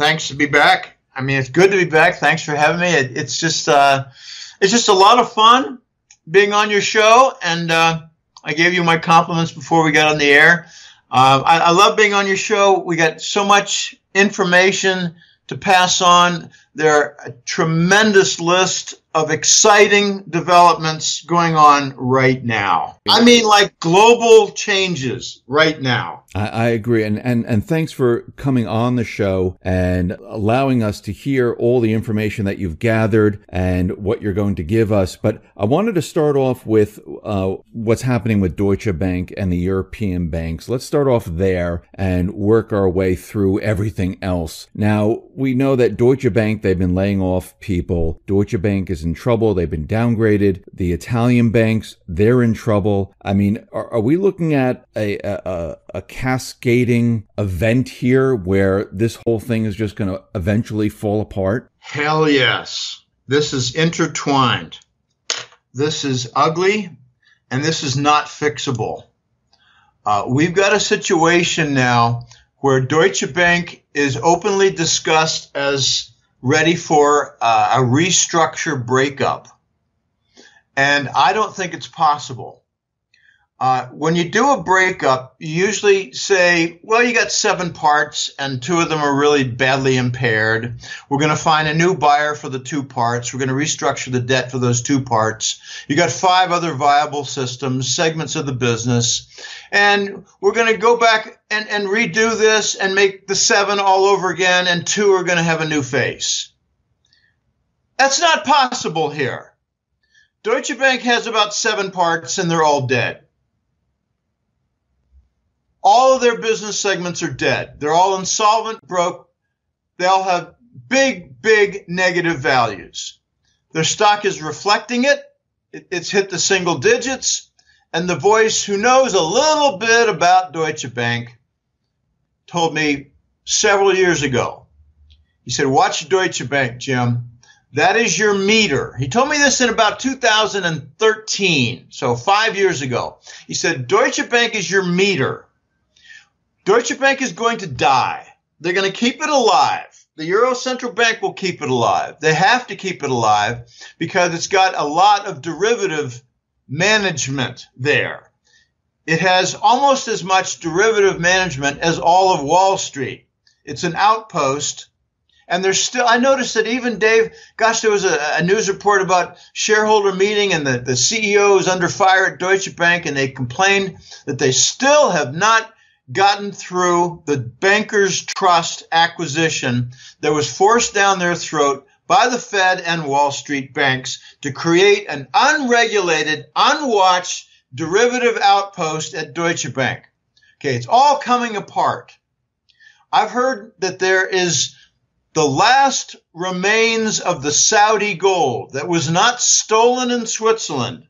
Thanks to be back. I mean, it's good to be back. Thanks for having me. It's just a lot of fun being on your show, and I gave you my compliments before we got on the air. I love being on your show. We got so much information to pass on. There are a tremendous list of exciting developments going on right now. I mean, like global changes right now. I agree. And thanks for coming on the show and allowing us to hear all the information that you've gathered and what you're going to give us. But I wanted to start off with what's happening with Deutsche Bank and the European banks. Let's start off there and work our way through everything else. Now, we know that Deutsche Bank, they've been laying off people. Deutsche Bank is in trouble. They've been downgraded. The Italian banks, they're in trouble. I mean, are we looking at a cascading event here where this whole thing is just going to eventually fall apart? Hell yes. This is intertwined. This is ugly, and this is not fixable. We've got a situation now where Deutsche Bank is openly discussed as ready for a restructure breakup. And I don't think it's possible. When you do a breakup, you usually say, well, you got 7 parts and 2 of them are really badly impaired. We're going to find a new buyer for the 2 parts. We're going to restructure the debt for those 2 parts. You got 5 other viable systems, segments of the business. And we're going to go back and redo this and make the 7 all over again, and 2 are going to have a new face. That's not possible here. Deutsche Bank has about 7 parts and they're all dead. All of their business segments are dead. They're all insolvent, broke. They all have big, big negative values. Their stock is reflecting it. It's hit the single digits. And the voice who knows a little bit about Deutsche Bank told me several years ago. He said, watch Deutsche Bank, Jim. That is your meter. He told me this in about 2013, so 5 years ago. He said, Deutsche Bank is your meter. Deutsche Bank is going to die. They're going to keep it alive. The Euro Central Bank will keep it alive. They have to keep it alive because it's got a lot of derivative management there. It has almost as much derivative management as all of Wall Street. It's an outpost. And there's still, I noticed that even Dave, gosh, there was a news report about shareholder meeting and the CEO is under fire at Deutsche Bank, and they complained that they still have not gotten through the Bankers Trust acquisition that was forced down their throat by the Fed and Wall Street banks to create an unregulated, unwatched derivative outpost at Deutsche Bank. Okay, it's all coming apart. I've heard that there is the last remains of the Saudi gold that was not stolen in Switzerland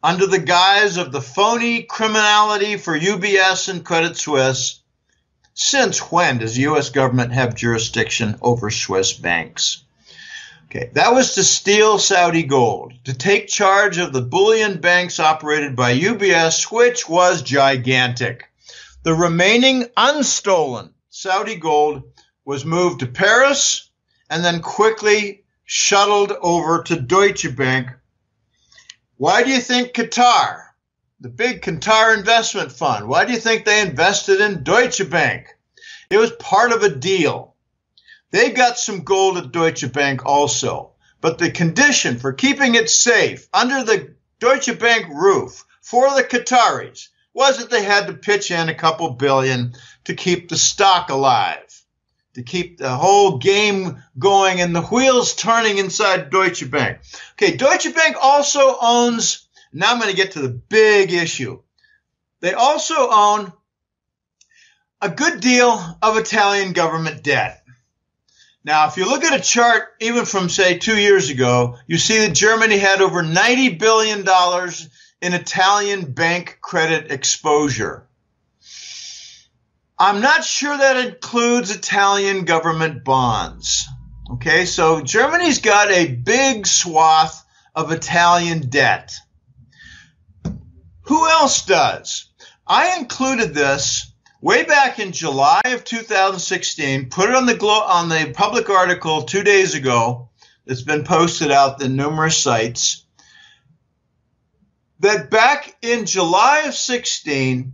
under the guise of the phony criminality for UBS and Credit Suisse. Since when does the U.S. government have jurisdiction over Swiss banks? Okay, that was to steal Saudi gold, to take charge of the bullion banks operated by UBS, which was gigantic. The remaining unstolen Saudi gold was moved to Paris and then quickly shuttled over to Deutsche Bank. Why do you think Qatar, the big Qatar investment fund, why do you think they invested in Deutsche Bank? It was part of a deal. They got some gold at Deutsche Bank also, but the condition for keeping it safe under the Deutsche Bank roof for the Qataris was that they had to pitch in a couple billion to keep the stock alive, to keep the whole game going and the wheels turning inside Deutsche Bank. Okay, Deutsche Bank also owns, now I'm going to get to the big issue. They also own a good deal of Italian government debt. Now, if you look at a chart, even from, say, 2 years ago, you see that Germany had over $90 billion in Italian bank credit exposure. I'm not sure that includes Italian government bonds. Okay, so Germany's got a big swath of Italian debt. Who else does? I included this Way back in July of 2016, put it on the public article 2 days ago. It's been posted out in numerous sites. That back in July of 16,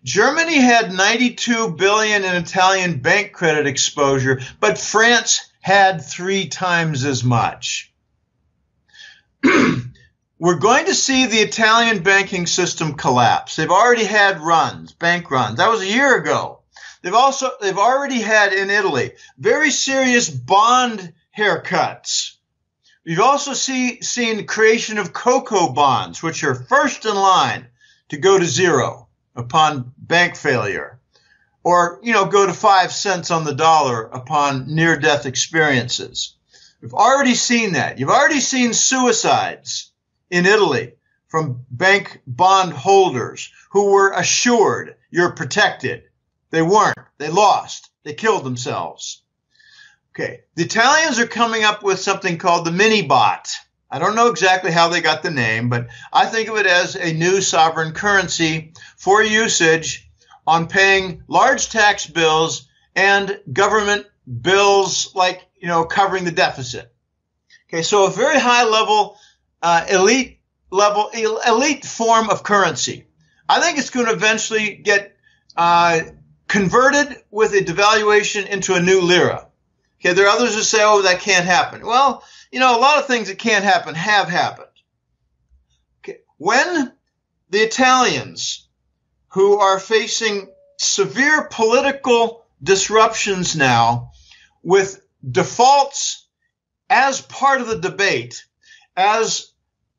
Germany had 92 billion in Italian bank credit exposure, but France had 3 times as much. We're going to see the Italian banking system collapse. They've already had bank runs. That was a year ago. They've already had in Italy very serious bond haircuts. We've also seen creation of cocoa bonds, which are first in line to go to zero upon bank failure, or, go to 5 cents on the dollar upon near-death experiences. We've already seen that. You've already seen suicides in Italy from bank bond holders who were assured you're protected. They weren't. They lost. They killed themselves. Okay. The Italians are coming up with something called the mini bot. I don't know exactly how they got the name, but I think of it as a new sovereign currency for usage on paying large tax bills and government bills like, covering the deficit. Okay. So a very high level, elite form of currency. I think it's going to eventually get converted with a devaluation into a new lira. Okay, there are others who say, oh, that can't happen. Well, a lot of things that can't happen have happened. Okay, when the Italians, who are facing severe political disruptions now, with defaults as part of the debate, as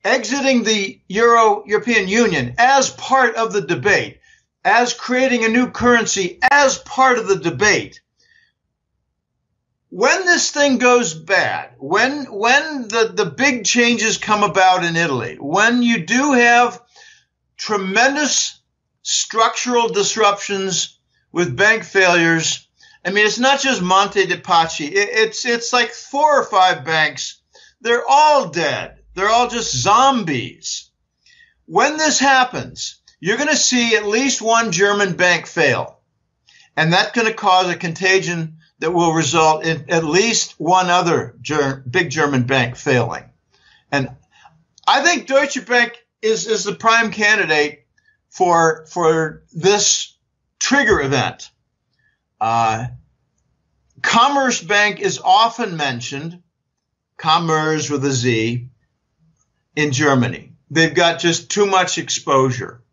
exiting the European Union as part of the debate, as creating a new currency as part of the debate. When this thing goes bad, when the big changes come about in Italy, when you do have tremendous structural disruptions with bank failures, it's not just Monte dei Paschi. It's like 4 or 5 banks. They're all dead. They're all just zombies. When this happens, you're going to see at least one German bank fail. And that's going to cause a contagion that will result in at least one other big German bank failing. And I think Deutsche Bank is the prime candidate for this trigger event. Commerzbank is often mentioned, Commerz with a Z, in Germany. They've got just too much exposure.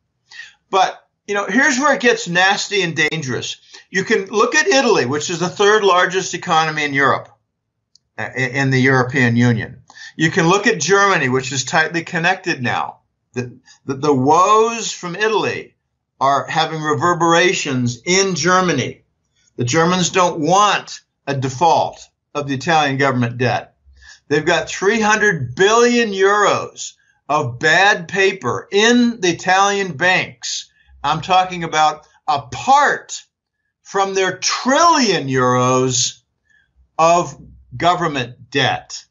But, here's where it gets nasty and dangerous. You can look at Italy, which is the 3rd largest economy in Europe, in the European Union. You can look at Germany, which is tightly connected now. The woes from Italy are having reverberations in Germany. The Germans don't want a default of the Italian government debt. They've got 300 billion euros of bad paper in the Italian banks. I'm talking about apart from their trillion euros of government debt.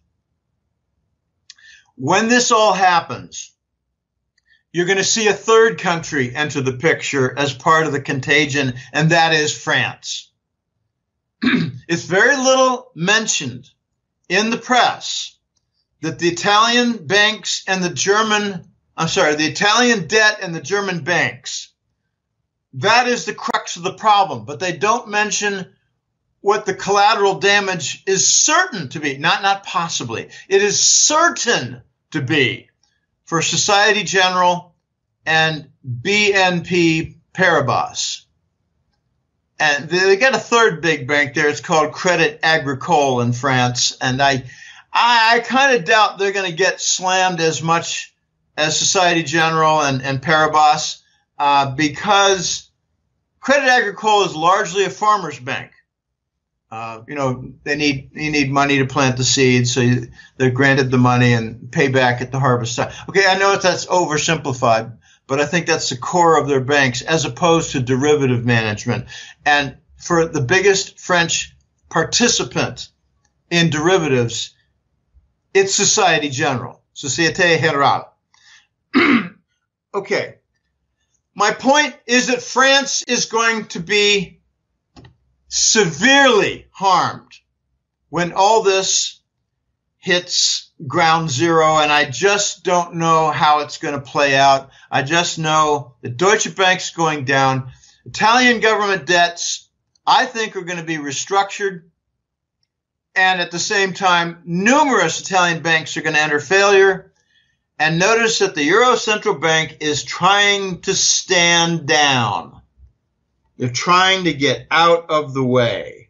When this all happens, you're going to see a 3rd country enter the picture as part of the contagion, and that is France. It's very little mentioned in the press that the Italian banks and the Italian debt and the German banks, that is the crux of the problem. But they don't mention what the collateral damage is certain to be, not possibly. It is certain to be for Societe Generale and BNP Paribas. And they got a 3rd big bank there. It's called Crédit Agricole in France. And I kind of doubt they're going to get slammed as much as Societe Generale and Paribas because Crédit Agricole is largely a farmer's bank. They need money to plant the seeds, so they're granted the money and pay back at the harvest time. Okay, I know that's oversimplified, but I think that's the core of their banks as opposed to derivative management. And for the biggest French participant in derivatives, it's Societe Generale, Societe Generale. Okay. My point is that France is going to be severely harmed when all this hits ground zero, and I just don't know how it's going to play out. I just know that Deutsche Bank's going down. Italian government debts, I think, are going to be restructured. And at the same time, numerous Italian banks are going to enter failure. And notice that the Euro Central Bank is trying to stand down. They're trying to get out of the way.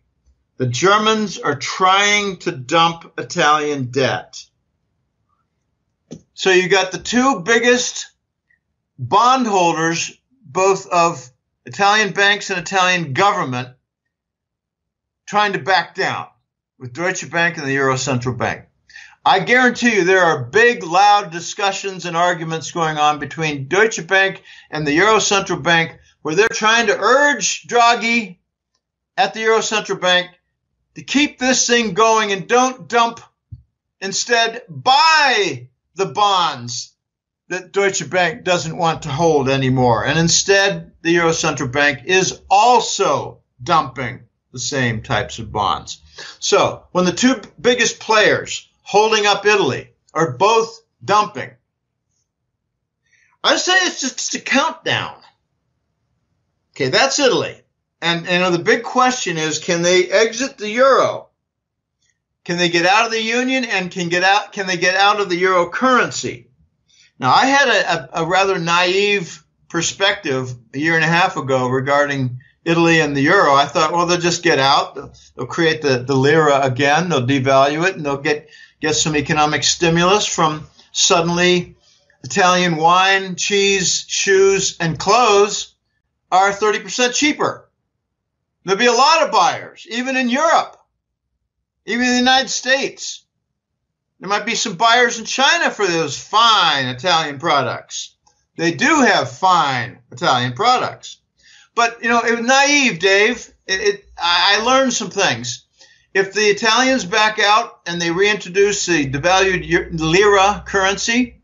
The Germans are trying to dump Italian debt. So you got the two biggest bondholders, both of Italian banks and Italian government, trying to back down with Deutsche Bank and the Euro Central Bank. I guarantee you there are big, loud discussions and arguments going on between Deutsche Bank and the Euro Central Bank, where they're trying to urge Draghi at the Euro Central Bank to keep this thing going and don't dump. Instead, buy the bonds that Deutsche Bank doesn't want to hold anymore. And instead, the Euro Central Bank is also dumping the same types of bonds. So when the two biggest players holding up Italy are both dumping, I say it's just a countdown. Okay, that's Italy. And the big question is, can they exit the euro? Can they get out of the union, and can they get out of the euro currency? Now, I had a rather naive perspective a year and a half ago regarding Italy and the euro. I thought, well, they'll just get out. They'll create the lira again. They'll devalue it, and they'll get some economic stimulus from suddenly Italian wine, cheese, shoes, and clothes are 30% cheaper. There'll be a lot of buyers, even in Europe, even in the United States. There might be some buyers in China for those fine Italian products. They do have fine Italian products. But, it was naive, Dave. I learned some things. If the Italians back out and they reintroduce the devalued lira currency,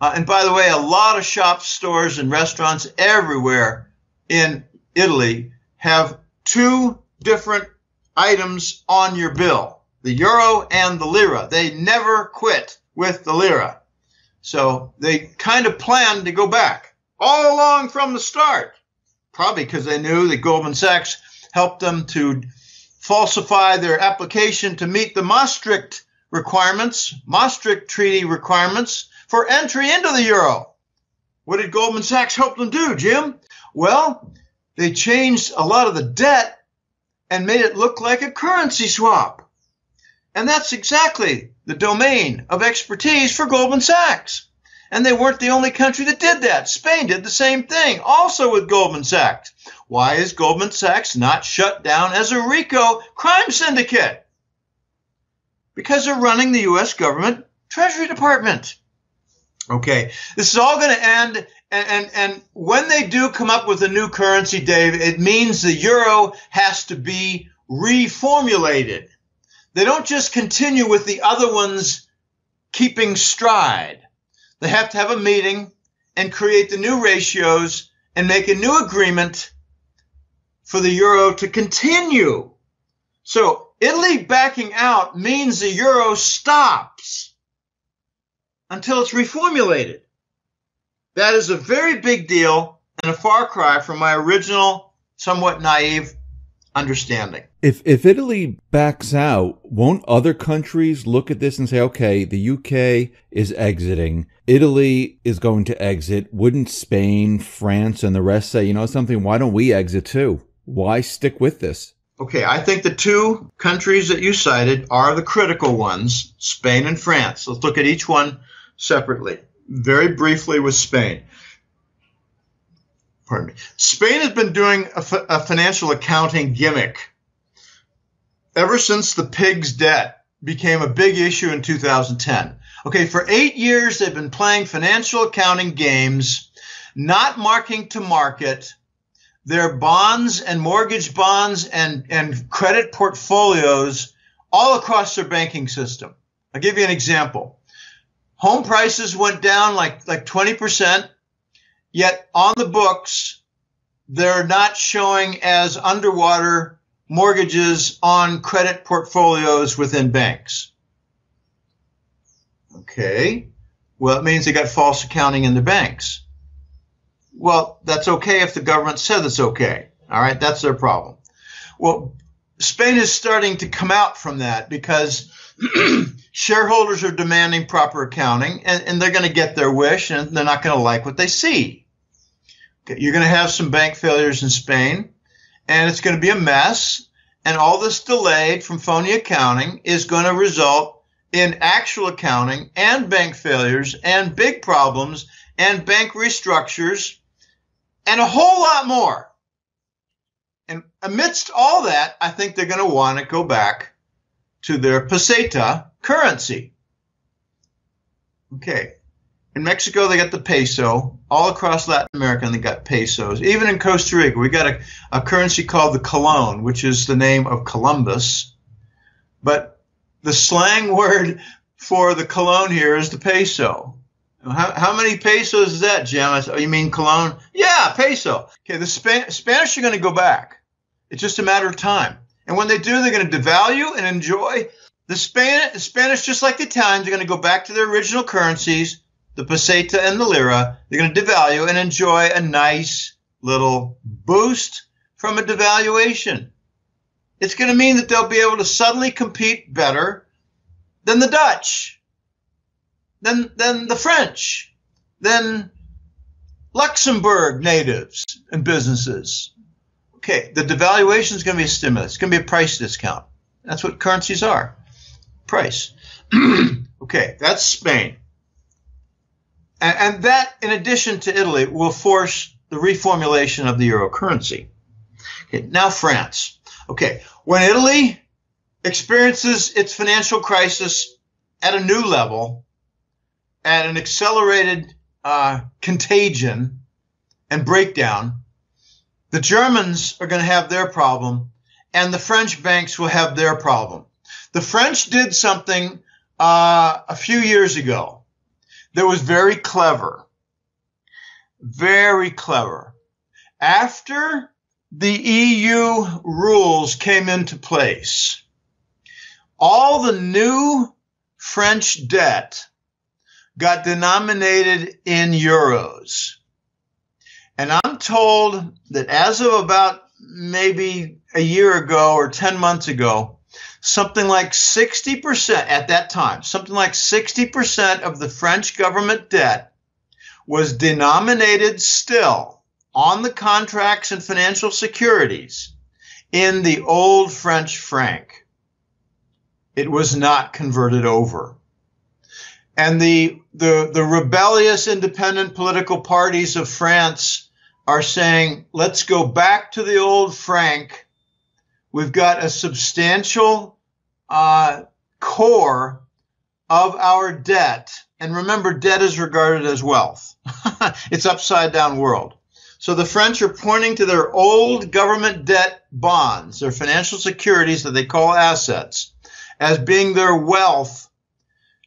and by the way, a lot of shops, stores, and restaurants everywhere in Italy have two different items on your bill, the euro and the lira. They never quit with the lira. So they kind of planned to go back all along from the start, probably because they knew that Goldman Sachs helped them to falsify their application to meet the Maastricht Treaty requirements for entry into the euro. What did Goldman Sachs help them do, Jim? Well, they changed a lot of the debt and made it look like a currency swap. And that's exactly the domain of expertise for Goldman Sachs. And they weren't the only country that did that. Spain did the same thing, also with Goldman Sachs. Why is Goldman Sachs not shut down as a RICO crime syndicate? Because they're running the U.S. government Treasury Department. Okay, this is all going to end. And when they do come up with a new currency, Dave, it means the euro has to be reformulated. They don't just continue with the other ones keeping stride. They have to have a meeting and create the new ratios and make a new agreement for the euro to continue. So Italy backing out means the euro stops until it's reformulated. That is a very big deal and a far cry from my original, somewhat naive understanding. If Italy backs out, won't other countries look at this and say, okay, the UK is exiting, Italy is going to exit? Wouldn't Spain, France, and the rest say, something, why don't we exit too? Why stick with this? Okay, I think the two countries that you cited are the critical ones, Spain and France. Let's look at each one separately. Very briefly with Spain. Pardon me. Spain has been doing a financial accounting gimmick ever since the pig's debt became a big issue in 2010. Okay, for 8 years they've been playing financial accounting games, not marking to market their bonds and mortgage bonds and credit portfolios all across their banking system. I'll give you an example. Home prices went down like 20%, Yet on the books, they're not showing as underwater mortgages on credit portfolios within banks. Okay. Well, it means they got false accounting in the banks. Well, that's okay if the government says it's okay. All right. That's their problem. Well, Spain is starting to come out from that because shareholders are demanding proper accounting, and they're going to get their wish, and they're not going to like what they see. Okay, you're going to have some bank failures in Spain, and it's going to be a mess, and all this delayed from phony accounting is going to result in actual accounting and bank failures and big problems and bank restructures and a whole lot more. And amidst all that, I think they're going to want to go back to their peseta currency. Okay. In Mexico, they got the peso. All across Latin America, they got pesos. Even in Costa Rica, we got a currency called the colon, which is the name of Columbus. But the slang word for the colon here is the peso. How many pesos is that, Jim? Oh, you mean colon? Yeah, peso. Okay, the Spanish are going to go back. It's just a matter of time. And when they do, they're going to devalue and enjoy. The Spanish, just like the Italians, are going to go back to their original currencies, the peseta and the lira. They're going to devalue and enjoy a nice little boost from a devaluation. It's going to mean that they'll be able to suddenly compete better than the Dutch, than the French, than Luxembourg natives and businesses. Okay, the devaluation is going to be a stimulus. It's going to be a price discount. That's what currencies are. Price. Okay, that's Spain. And that, in addition to Italy, will force the reformulation of the euro currency. Okay, now France. Okay, when Italy experiences its financial crisis at a new level, at an accelerated contagion and breakdown, the Germans are going to have their problem, and the French banks will have their problem. The French did something a few years ago that was very clever. Very clever. After the EU rules came into place, all the new French debt got denominated in euros. And I'm told that as of about maybe a year ago or 10 months ago, something like 60% at that time, something like 60% of the French government debt was denominated still on the contracts and financial securities in the old French franc. It was not converted over. And the rebellious independent political parties of France are saying, let's go back to the old franc. We've got a substantial core of our debt. And remember, debt is regarded as wealth. It's upside down world. So the French are pointing to their old government debt bonds, their financial securities that they call assets, as being their wealth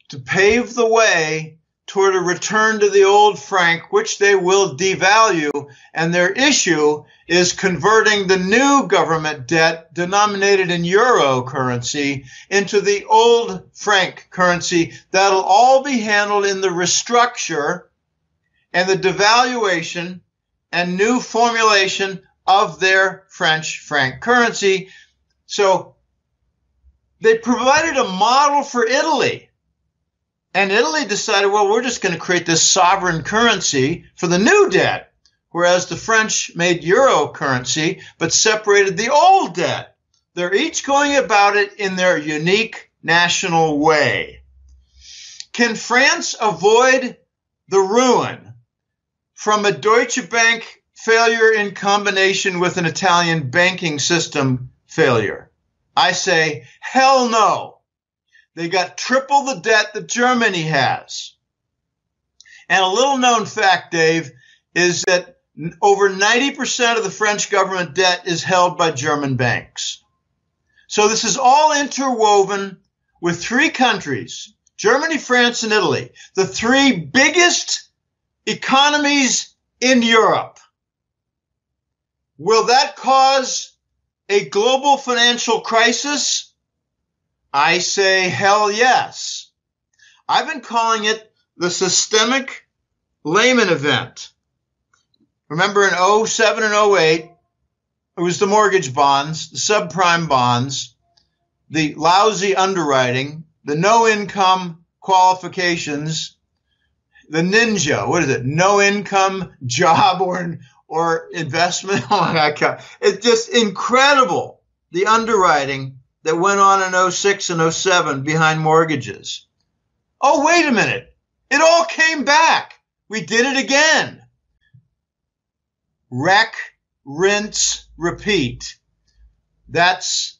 to pave the way toward a return to the old franc, which they will devalue. And their issue is converting the new government debt denominated in euro currency into the old franc currency. That'll all be handled in the restructure and the devaluation and new formulation of their French franc currency. So they provided a model for Italy. And Italy decided, well, we're just going to create this sovereign currency for the new debt, whereas the French made euro currency but separated the old debt. They're each going about it in their unique national way. Can France avoid the ruin from a Deutsche Bank failure in combination with an Italian banking system failure? I say, hell no. They got triple the debt that Germany has. And a little known fact, Dave, is that over 90% of the French government debt is held by German banks. So this is all interwoven with three countries, Germany, France, and Italy, the three biggest economies in Europe. Will that cause a global financial crisis? I say hell yes. I've been calling it the systemic Lehman event. Remember in 07 and 08, it was the mortgage bonds, the subprime bonds, the lousy underwriting, the no income qualifications, the ninja, what is it? No income job or investment. Oh my God. It's just incredible. The underwriting that went on in 06 and 07 behind mortgages. Oh, wait a minute. It all came back. We did it again. Wreck, rinse, repeat. That's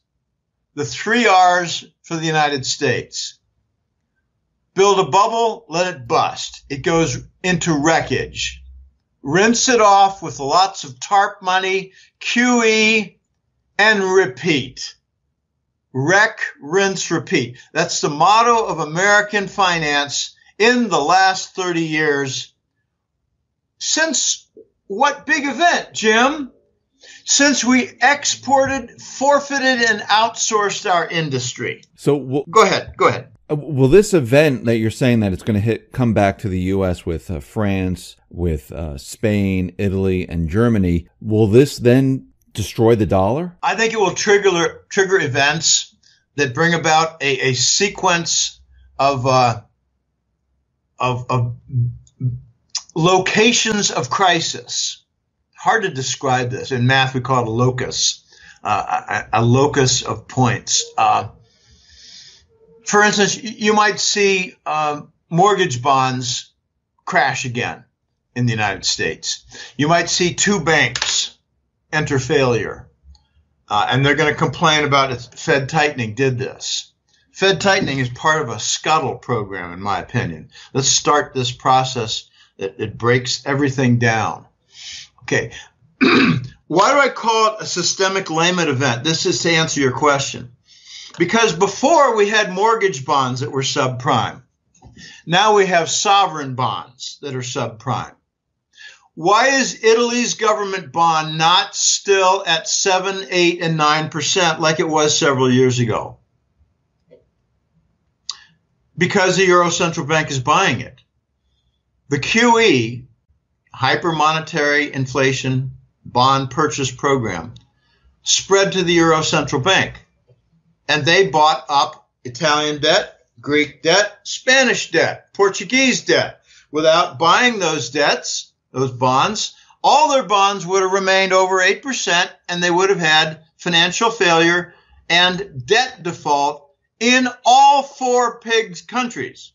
the 3 R's for the United States. Build a bubble, let it bust. It goes into wreckage. Rinse it off with lots of TARP money, QE, and repeat. Wreck, rinse, repeat. That's the motto of American finance in the last 30 years. Since what big event, Jim? Since we exported, forfeited, and outsourced our industry. So go ahead. Will this event that you're saying that it's going to come back to the U.S. with France, with Spain, Italy, and Germany, will this then destroy the dollar? I think it will trigger events that bring about a sequence of locations of crisis. Hard to describe this. In math, we call it a locus, a locus of points. For instance, you might see mortgage bonds crash again in the United States. You might see 2 banks enter failure, and they're going to complain about it. Fed tightening did this. Fed tightening is part of a scuttle program, in my opinion. Let's start this process that breaks everything down. Okay. Why do I call it a systemic Lehman event? This is to answer your question. Because before we had mortgage bonds that were subprime. Now we have sovereign bonds that are subprime. Why is Italy's government bond not still at 7, 8, and 9% like it was several years ago? Because the Euro Central Bank is buying it. The QE, hypermonetary inflation bond purchase program, spread to the Euro Central Bank. And they bought up Italian debt, Greek debt, Spanish debt, Portuguese debt. Without buying those debts, those bonds, all their bonds would have remained over 8%, and they would have had financial failure and debt default in all 4 PIGS countries.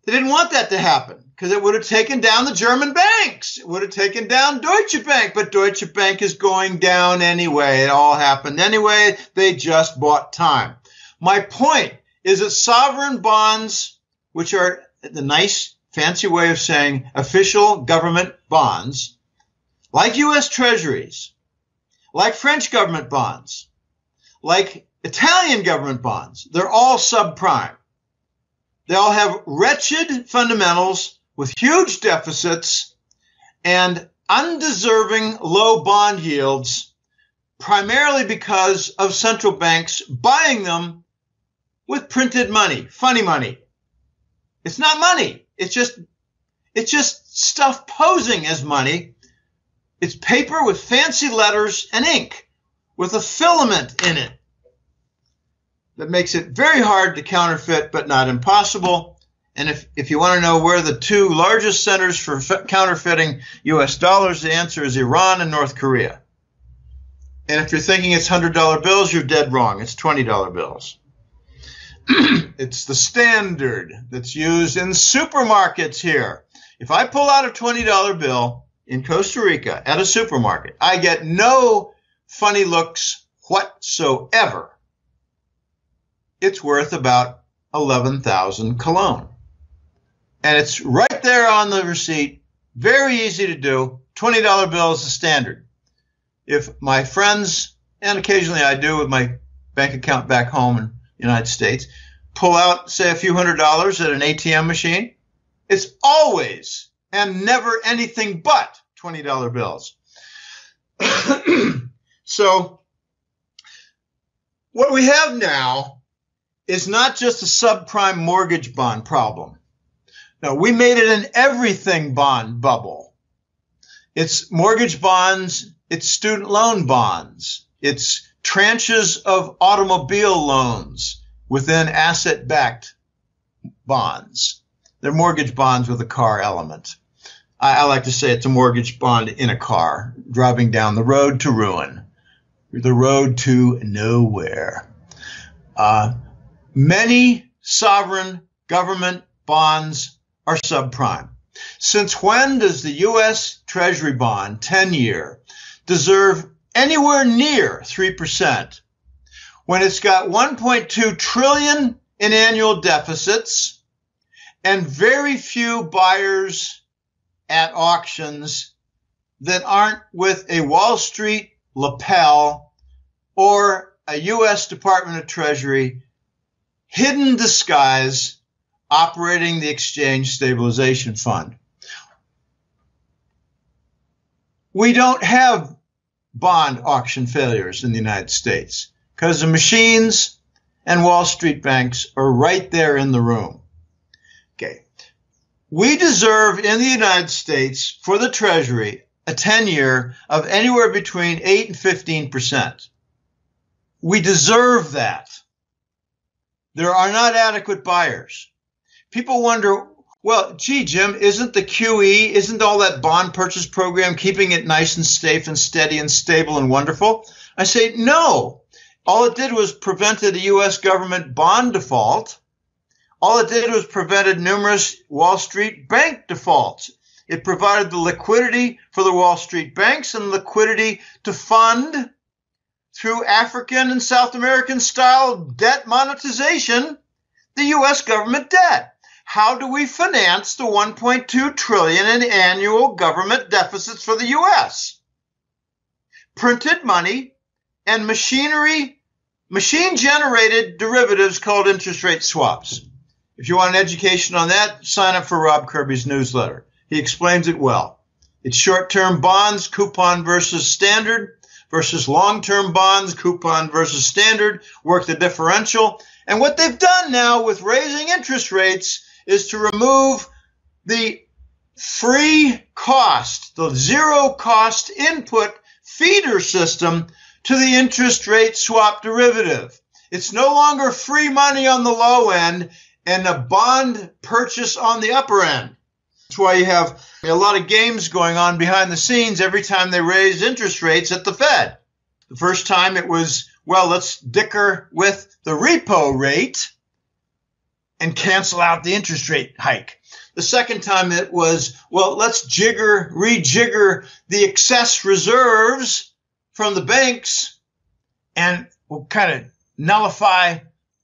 They didn't want that to happen because it would have taken down the German banks. It would have taken down Deutsche Bank, but Deutsche Bank is going down anyway. It all happened anyway. They just bought time. My point is that sovereign bonds, which are the nice, fancy way of saying official government bonds, like U.S. Treasuries, like French government bonds, like Italian government bonds, they're all subprime. They all have wretched fundamentals with huge deficits and undeserving low bond yields, primarily because of central banks buying them with printed money, funny money. It's not money. It's just stuff posing as money. It's paper with fancy letters and ink with a filament in it that makes it very hard to counterfeit, but not impossible. And if you want to know where the 2 largest centers for counterfeiting U.S. dollars, the answer is Iran and North Korea. And if you're thinking it's $100 bills, you're dead wrong. It's $20 bills. It's the standard that's used in supermarkets here. If I pull out a $20 bill in Costa Rica at a supermarket, I get no funny looks whatsoever. It's worth about 11,000 cologne. And it's right there on the receipt. Very easy to do. $20 bill is the standard. If my friends, and occasionally I do with my bank account back home in the United States, pull out, say, a few $100s at an ATM machine, it's always and never anything but $20 bills. So what we have now is not just a subprime mortgage bond problem. No, we made it an everything bond bubble. It's mortgage bonds, it's student loan bonds, it's tranches of automobile loans within asset-backed bonds. They're mortgage bonds with a car element. I like to say it's a mortgage bond in a car, driving down the road to ruin, the road to nowhere. Many sovereign government bonds are subprime. Since when does the U.S. Treasury bond, 10-year, deserve anywhere near 3% when it's got $1.2 trillion in annual deficits and very few buyers at auctions that aren't with a Wall Street lapel or a U.S. Department of Treasury hidden disguise operating the Exchange Stabilization Fund? We don't have bond auction failures in the United States because the machines and Wall Street banks are right there in the room. Okay. We deserve in the United States for the Treasury a 10-year of anywhere between 8 and 15%. We deserve that. There are not adequate buyers. People wonder, well, gee, Jim, isn't the QE, isn't all that bond purchase program keeping it nice and safe and steady and stable and wonderful? I say, no. All it did was prevented a U.S. government bond default. All it did was prevented numerous Wall Street bank defaults. It provided the liquidity for the Wall Street banks and liquidity to fund through African and South American style debt monetization, the U.S. government debt. How do we finance the $1.2 trillion in annual government deficits for the U.S.? Printed money and machine-generated derivatives called interest rate swaps. If you want an education on that, sign up for Rob Kirby's newsletter. He explains it well. It's short-term bonds, coupon versus standard, versus long-term bonds, coupon versus standard, work the differential. And what they've done now with raising interest rates is to remove the free cost, the zero-cost input feeder system to the interest rate swap derivative. It's no longer free money on the low end and a bond purchase on the upper end. That's why you have a lot of games going on behind the scenes every time they raise interest rates at the Fed. The first time it was, well, let's dicker with the repo rate and cancel out the interest rate hike. The second time it was, well, let's rejigger the excess reserves from the banks and we'll kind of nullify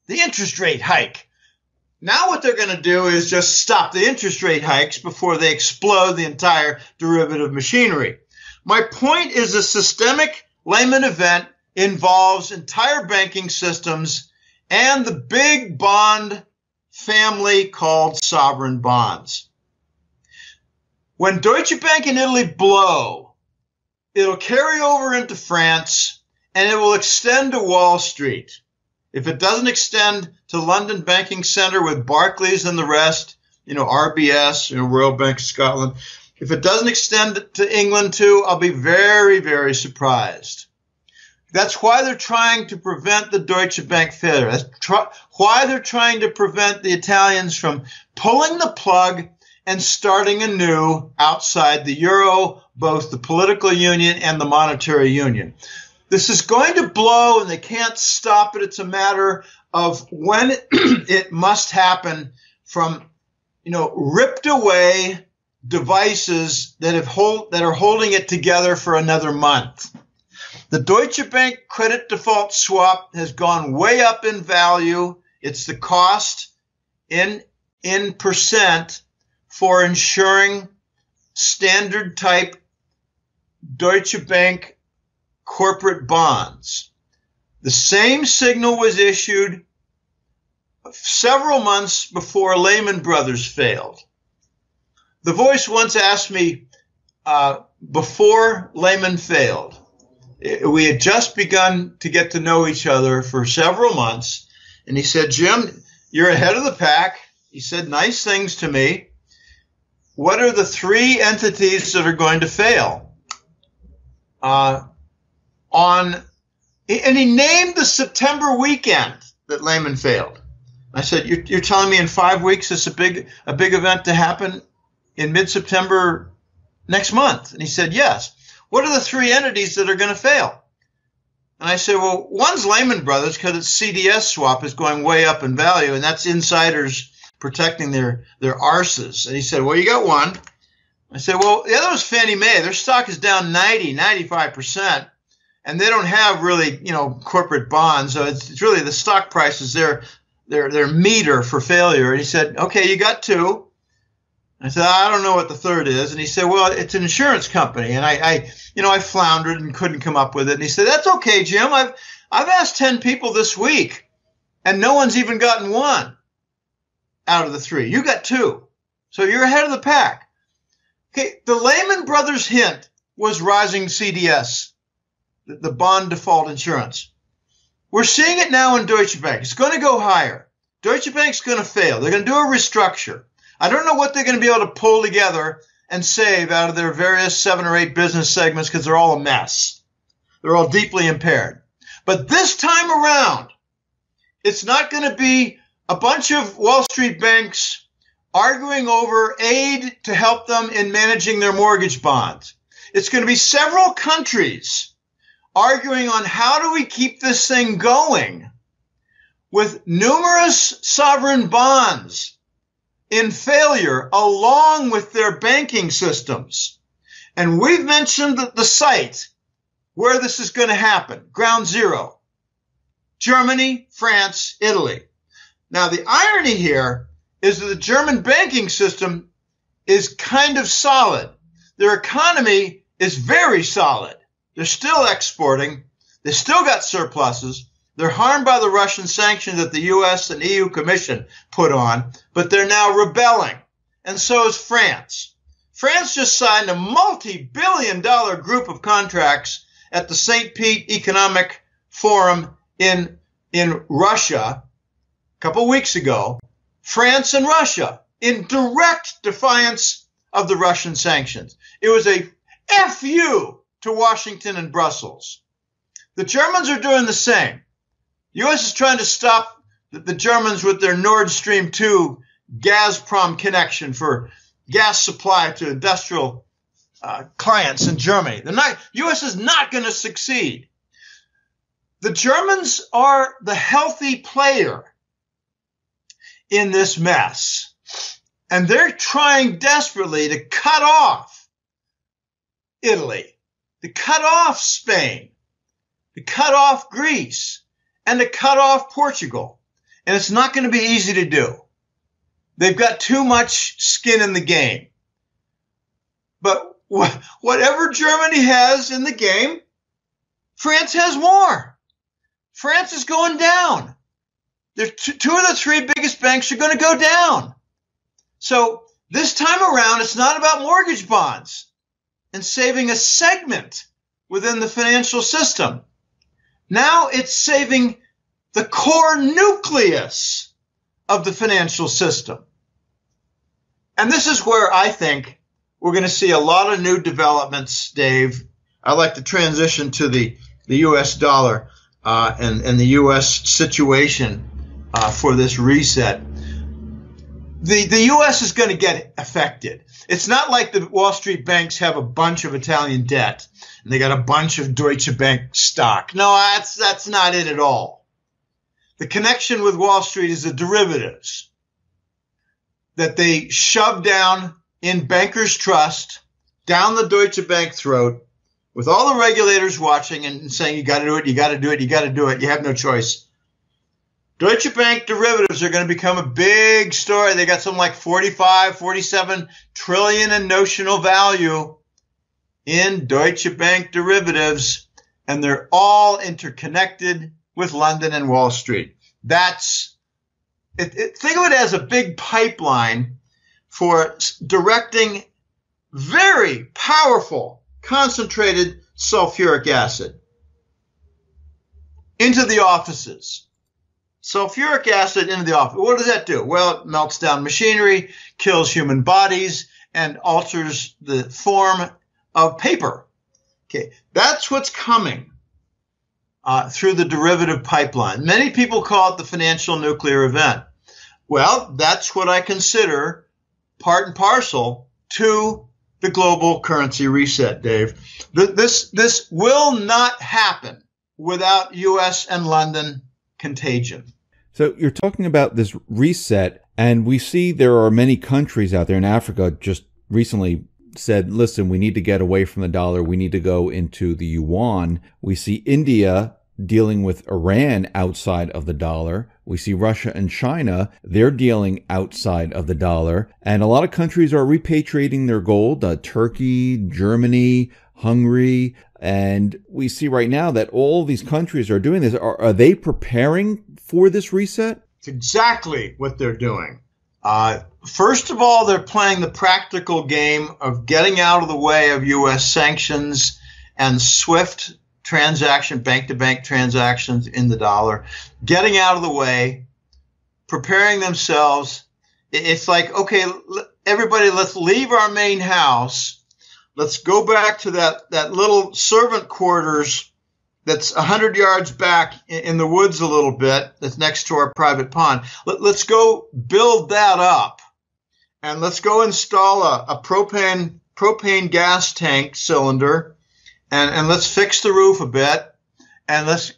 the interest rate hike. Now what they're going to do is just stop the interest rate hikes before they explode the entire derivative machinery. My point is a systemic Lehman event involves entire banking systems and the big bond family called sovereign bonds. When Deutsche Bank and Italy blow, it'll carry over into France and it will extend to Wall Street. If it doesn't extend to London Banking Centre with Barclays and the rest, RBS, Royal Bank of Scotland, if it doesn't extend to England too, I'll be very, very surprised. That's why they're trying to prevent the Deutsche Bank failure. That's why they're trying to prevent the Italians from pulling the plug and starting anew outside the euro, both the political union and the monetary union. This is going to blow and they can't stop it. It's a matter of when it must happen from, ripped away devices that are holding it together for another month. The Deutsche Bank credit default swap has gone way up in value. It's the cost in percent for insuring standard type Deutsche Bank corporate bonds. The same signal was issued several months before Lehman Brothers failed. The Voice once asked me, before Lehman failed, we had just begun to get to know each other for several months. And he said, Jim, you're ahead of the pack. He said nice things to me. What are the three entities that are going to fail? And he named the September weekend that Lehman failed. I said, you're telling me in 5 weeks it's a big event to happen in mid-September next month? And he said, yes. What are the three entities that are going to fail? And I said, well, one's Lehman Brothers because its CDS swap is going way up in value, and that's insiders protecting their arses. And he said, well, you got one. I said, well, the other was Fannie Mae. Their stock is down 95%, and they don't have really, corporate bonds. So it's really the stock price is their meter for failure. And he said, okay, you got two. I said, I don't know what the third is. And he said, well, it's an insurance company. And I floundered and couldn't come up with it. And he said, that's okay, Jim. I've asked 10 people this week, and no one's even gotten one out of the three. You got two. So you're ahead of the pack. Okay, the Lehman Brothers hint was rising CDS, the bond default insurance. We're seeing it now in Deutsche Bank. It's going to go higher. Deutsche Bank's going to fail. They're going to do a restructure. I don't know what they're going to be able to pull together and save out of their various 7 or 8 business segments because they're all a mess. They're all deeply impaired. But this time around, it's not going to be a bunch of Wall Street banks arguing over aid to help them in managing their mortgage bonds. It's going to be several countries arguing on how do we keep this thing going with numerous sovereign bonds in failure along with their banking systems. And we've mentioned the site where this is going to happen, ground zero. Germany, France, Italy. Now, the irony here is that the German banking system is kind of solid. Their economy is very solid. They're still exporting. They still got surpluses. They're harmed by the Russian sanctions that the U.S. and EU Commission put on, but they're now rebelling. And so is France. France just signed a multi-billion-dollar group of contracts at the St. Pete Economic Forum in Russia a couple of weeks ago. France and Russia in direct defiance of the Russian sanctions. It was a FU to Washington and Brussels. The Germans are doing the same. The U.S. is trying to stop the Germans with their Nord Stream 2 Gazprom connection for gas supply to industrial clients in Germany. The U.S. is not going to succeed. The Germans are the healthy player in this mess, and they're trying desperately to cut off Italy, to cut off Spain, to cut off Greece, and to cut off Portugal. And it's not going to be easy to do. They've got too much skin in the game. But whatever Germany has in the game, France has more. France is going down. Two of the three biggest banks are going to go down. So this time around, it's not about mortgage bonds and saving a segment within the financial system. Now it's saving the core nucleus of the financial system. And this is where I think we're going to see a lot of new developments, Dave. I'd like to transition to the U.S. dollar and the U.S. situation for this reset. The U.S. is going to get affected. It's not like the Wall Street banks have a bunch of Italian debt and they got a bunch of Deutsche Bank stock. No, that's not it at all. The connection with Wall Street is the derivatives that they shove down in bankers' trust, down the Deutsche Bank throat, with all the regulators watching and saying, you got to do it, you got to do it, you got to do it, you have no choice. Deutsche Bank derivatives are going to become a big story. They got something like 47 trillion in notional value in Deutsche Bank derivatives, and they're all interconnected with London and Wall Street. Think of it as a big pipeline for directing very powerful concentrated sulfuric acid into the offices. Sulfuric acid into the office. What does that do? Well, it melts down machinery, kills human bodies, and alters the form of paper. Okay, that's what's coming through the derivative pipeline. Many people call it the financial nuclear event. Well, that's what I consider part and parcel to the global currency reset, Dave. This will not happen without U.S. and London contagion. So you're talking about this reset, and we see there are many countries out there in Africa just recently said, listen, we need to get away from the dollar. We need to go into the yuan. We see India dealing with Iran outside of the dollar. We see Russia and China, they're dealing outside of the dollar. And a lot of countries are repatriating their gold, Turkey, Germany, Hungary. And we see right now that all these countries are doing this. Are they preparing for this reset? It's exactly what they're doing. First of all, they're playing the practical game of getting out of the way of U.S. sanctions and SWIFT transaction, bank-to-bank transactions in the dollar, getting out of the way, preparing themselves. It's like, okay, everybody, let's leave our main house. Let's go back to that little servant quarters that's 100 yards back in the woods a little bit, that's next to our private pond. Let's go build that up, and let's go install a propane gas tank cylinder, and let's fix the roof a bit, and let's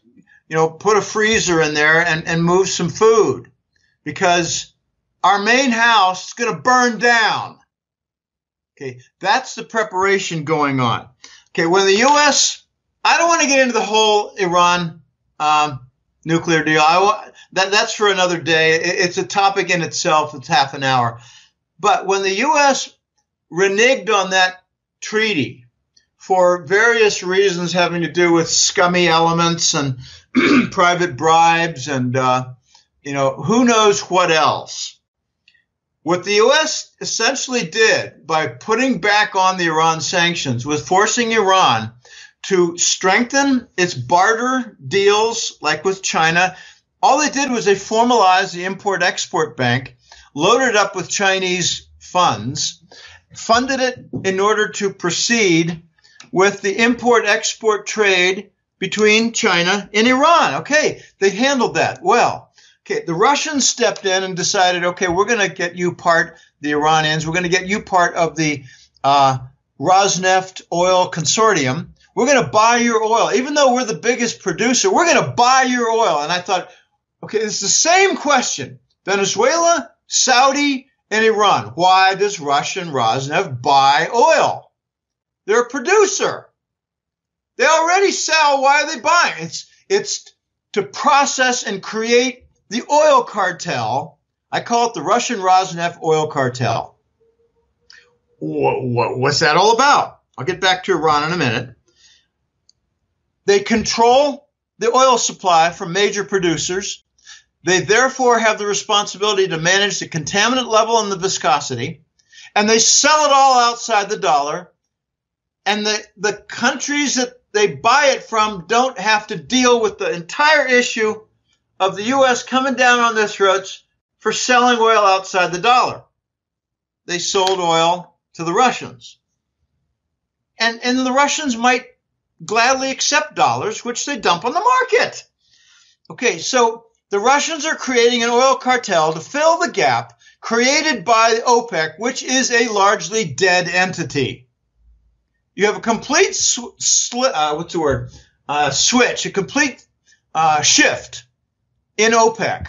put a freezer in there and move some food, because our main house is going to burn down. Okay, that's the preparation going on. Okay, when the U.S. I don't want to get into the whole Iran nuclear deal. That's for another day. It's a topic in itself. It's half an hour. But when the U.S. reneged on that treaty for various reasons having to do with scummy elements and private bribes and, who knows what else, what the U.S. essentially did by putting back on the Iran sanctions was forcing Iran to strengthen its barter deals, like with China. All they did was they formalized the Import-Export Bank, loaded it up with Chinese funds, funded it in order to proceed with the import-export trade between China and Iran. Okay, they handled that well. Okay, the Russians stepped in and decided, okay, we're going to get you part, the Iranians, we're going to get you part of the Rosneft oil consortium. We're going to buy your oil. Even though we're the biggest producer, we're going to buy your oil. And I thought, okay, it's the same question. Venezuela, Saudi, and Iran. Why does Russia and Rosneft buy oil? They're a producer. They already sell. Why are they buying? It's to process and create the oil cartel. I call it the Russian Rosneft oil cartel. What's that all about? I'll get back to Iran in a minute. They control the oil supply from major producers. They therefore have the responsibility to manage the contaminant level and the viscosity, and they sell it all outside the dollar. And the countries that they buy it from don't have to deal with the entire issue of the U.S. coming down on their throats for selling oil outside the dollar. They sold oil to the Russians. And the Russians might gladly accept dollars, which they dump on the market. Okay, so the Russians are creating an oil cartel to fill the gap created by OPEC, which is a largely dead entity. You have a complete switch, a complete shift in OPEC.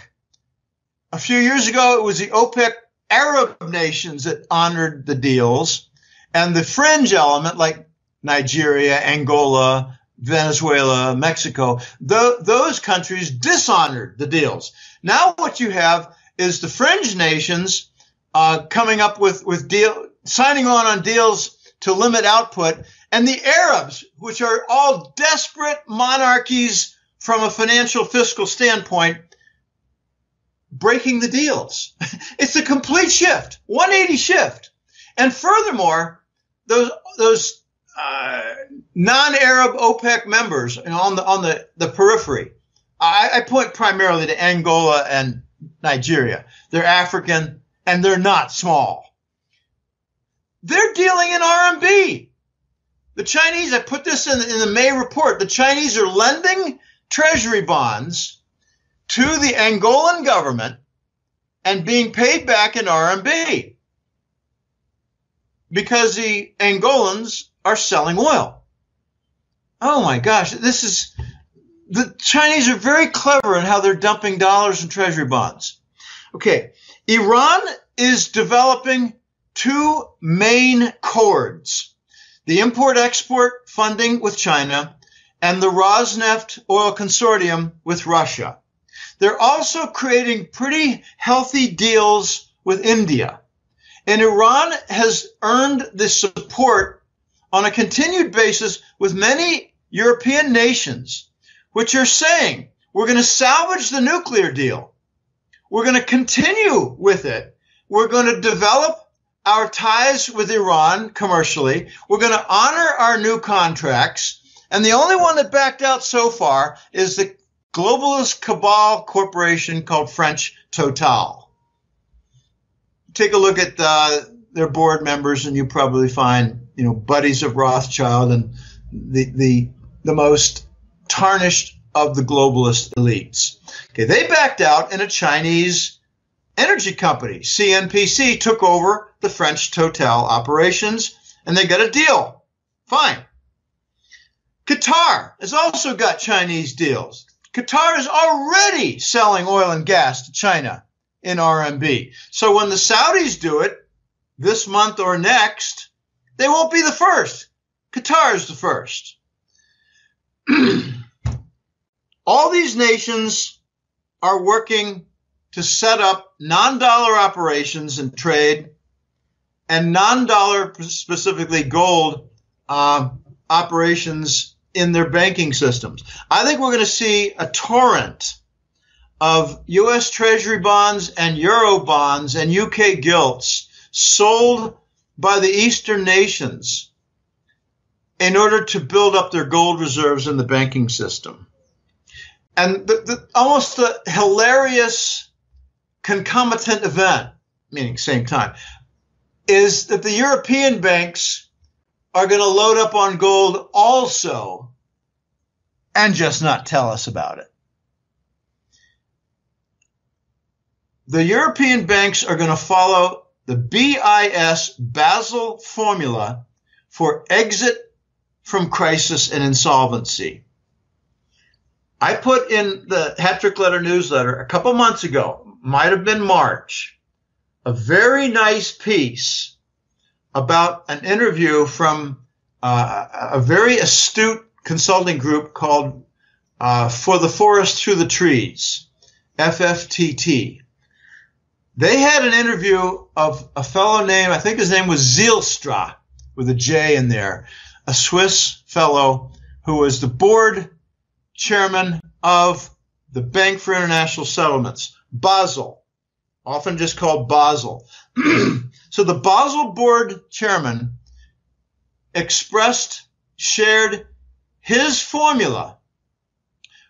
A few years ago, it was the OPEC Arab nations that honored the deals, and the fringe element like Nigeria, Angola, Venezuela, Mexico, those countries dishonored the deals. Now what you have is the fringe nations coming up with signing on deals to limit output, and the Arabs, which are all desperate monarchies from a financial fiscal standpoint, breaking the deals. It's a complete shift, 180 shift. And furthermore, those non-Arab OPEC members on the periphery, I point primarily to Angola and Nigeria. They're African and they're not small. They're dealing in RMB. The Chinese, I put this in the May report, the Chinese are lending treasury bonds to the Angolan government and being paid back in RMB because the Angolans are selling oil. Oh my gosh, the Chinese are very clever in how they're dumping dollars in treasury bonds. Okay, Iran is developing two main cords, the import-export funding with China and the Rosneft oil consortium with Russia. They're also creating pretty healthy deals with India. And Iran has earned the support on a continued basis with many European nations, which are saying, we're going to salvage the nuclear deal. We're going to continue with it. We're going to develop our ties with Iran commercially. We're going to honor our new contracts. And the only one that backed out so far is the globalist cabal corporation called French Total. Take a look at their board members and you probably find, buddies of Rothschild and the most tarnished of the globalist elites. Okay, they backed out and a Chinese energy company, CNPC, took over the French Total operations and they got a deal. Fine. Qatar has also got Chinese deals. Qatar is already selling oil and gas to China in RMB. So when the Saudis do it this month or next, they won't be the first. Qatar is the first. All these nations are working to set up non-dollar operations and trade and non-dollar, specifically gold, operations in their banking systems. I think we're going to see a torrent of U.S. Treasury bonds and Euro bonds and UK gilts sold by the Eastern nations in order to build up their gold reserves in the banking system. And almost the hilarious concomitant event, meaning same time, is that the European banks are going to load up on gold also and just not tell us about it. The European banks are going to follow the BIS Basel formula for exit from crisis and insolvency. I put in the Hat-Trick Letter newsletter a couple months ago, might have been March, a very nice piece about an interview from a very astute consulting group called For the Forest Through the Trees, FFTT. They had an interview of a fellow named, I think his name was Zijlstra, with a J in there, a Swiss fellow who was the board chairman of the Bank for International Settlements, Basel, often just called Basel. So the Basel board chairman shared his formula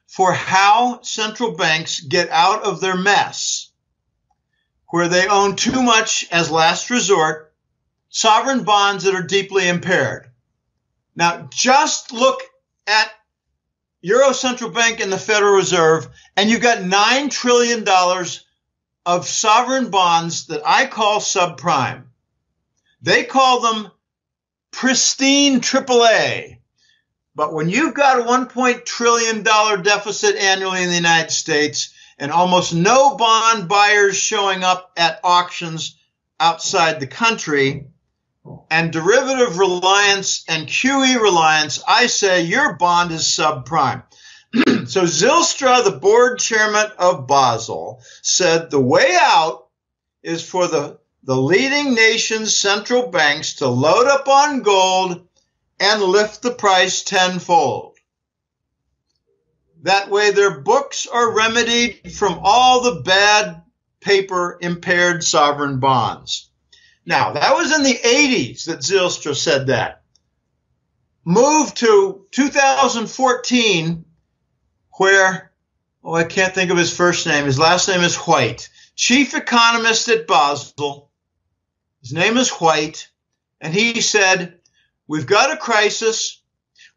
for how central banks get out of their mess, where they own too much as last resort, sovereign bonds that are deeply impaired. Now, just look at Euro Central Bank and the Federal Reserve, and you've got $9 trillion of sovereign bonds that I call subprime. They call them pristine AAA. But when you've got a $1 trillion deficit annually in the United States and almost no bond buyers showing up at auctions outside the country, and derivative reliance and QE reliance, I say your bond is subprime. So Zijlstra, the board chairman of Basel, said the way out is for the leading nation's central banks to load up on gold and lift the price tenfold. That way their books are remedied from all the bad paper impaired sovereign bonds. Now, that was in the 80s that Zylstra said that. Move to 2014, where, I can't think of his first name. His last name is White. Chief economist at Basel. His name is White. And he said, we've got a crisis.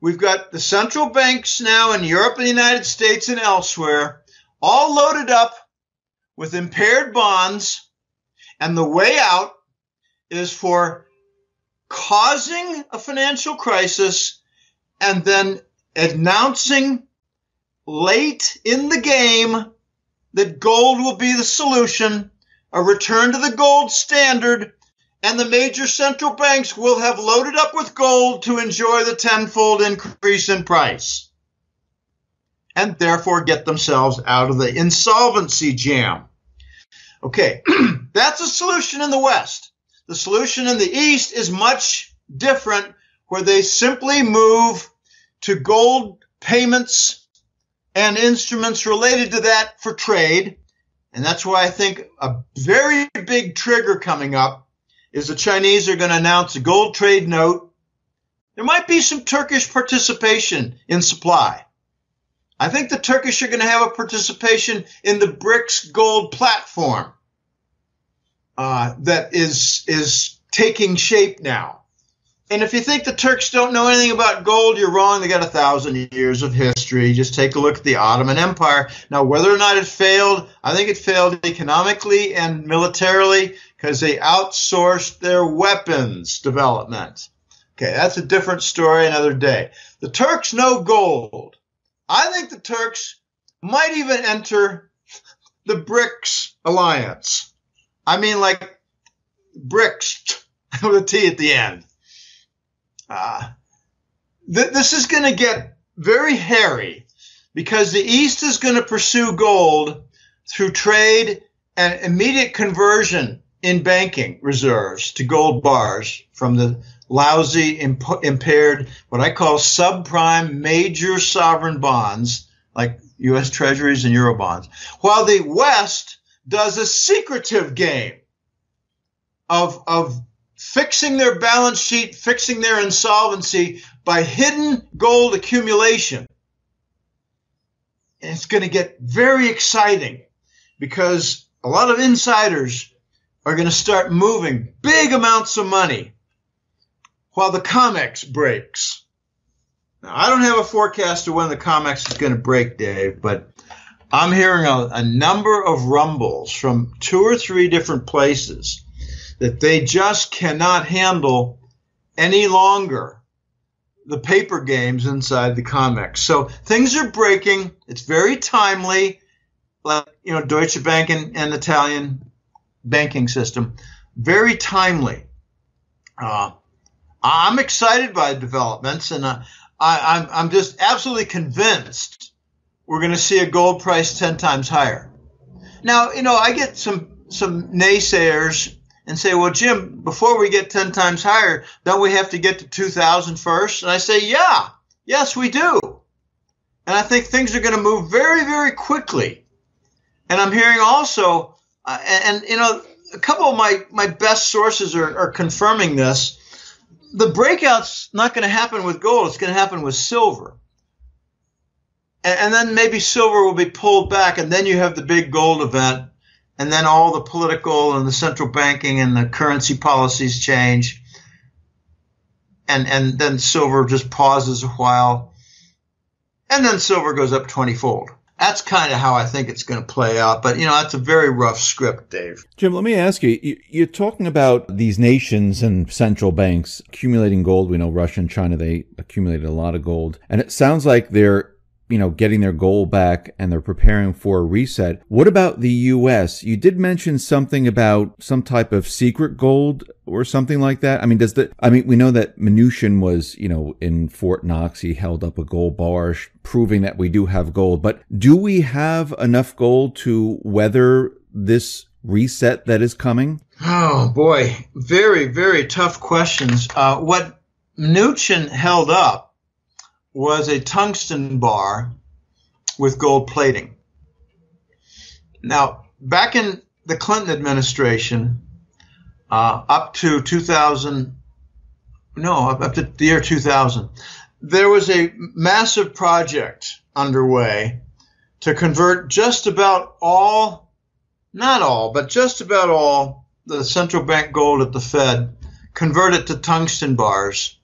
We've got the central banks now in Europe and the United States and elsewhere, all loaded up with impaired bonds. And the way out is for causing a financial crisis and then announcing late in the game that gold will be the solution, a return to the gold standard, and the major central banks will have loaded up with gold to enjoy the tenfold increase in price and therefore get themselves out of the insolvency jam. Okay, that's a solution in the West. The solution in the East is much different, where they simply move to gold payments and instruments related to that for trade. And that's why I think a very big trigger coming up is the Chinese are going to announce a gold trade note. There might be some Turkish participation in supply. I think the Turkish are going to have a participation in the BRICS gold platform that is taking shape now. And if you think the Turks don't know anything about gold, you're wrong. They got 1,000 years of history. Just take a look at the Ottoman Empire. Now, whether or not it failed, I think it failed economically and militarily because they outsourced their weapons development. Okay, that's a different story another day. The Turks know gold. I think the Turks might even enter the BRICS alliance. I mean, like BRICS with a T at the end. This is going to get very hairy because the East is going to pursue gold through trade and immediate conversion in banking reserves to gold bars from the lousy, impaired, what I call subprime major sovereign bonds like U.S. Treasuries and Euro bonds, while the West does a secretive game of fixing their balance sheet, fixing their insolvency by hidden gold accumulation. And it's going to get very exciting because a lot of insiders are going to start moving big amounts of money while the COMEX breaks. Now, I don't have a forecast of when the COMEX is going to break, Dave, but I'm hearing a number of rumbles from 2 or 3 different places that they just cannot handle any longer the paper games inside the COMEX. So things are breaking. It's very timely, like, Deutsche Bank and Italian banking system. Very timely. I'm excited by developments, and I'm just absolutely convinced we're going to see a gold price 10 times higher. Now, I get some naysayers and say, well, Jim, before we get 10 times higher, don't we have to get to 2,000 first? And I say, yes, we do. And I think things are going to move very, very quickly. And I'm hearing also, a couple of my best sources are confirming this. The breakout's not going to happen with gold. It's going to happen with silver. And then maybe silver will be pulled back, and then you have the big gold event. And then all the political and the central banking and the currency policies change. And then silver just pauses a while. And then silver goes up 20-fold. That's kind of how I think it's going to play out. But, that's a very rough script, Dave. Jim, let me ask you, you're talking about these nations and central banks accumulating gold. We know Russia and China, they accumulated a lot of gold. And it sounds like they're getting their gold back and they're preparing for a reset. What about the U.S.? You did mention something about some type of secret gold or something like that. I mean, we know that Mnuchin was, in Fort Knox, he held up a gold bar proving that we do have gold. But do we have enough gold to weather this reset that is coming? Oh, boy. Very, very tough questions. What Mnuchin held up was a tungsten bar with gold plating. Now, back in the Clinton administration, up to up to the year 2000, there was a massive project underway to convert just about all, not all, but just about all the central bank gold at the Fed, convert it to tungsten bars.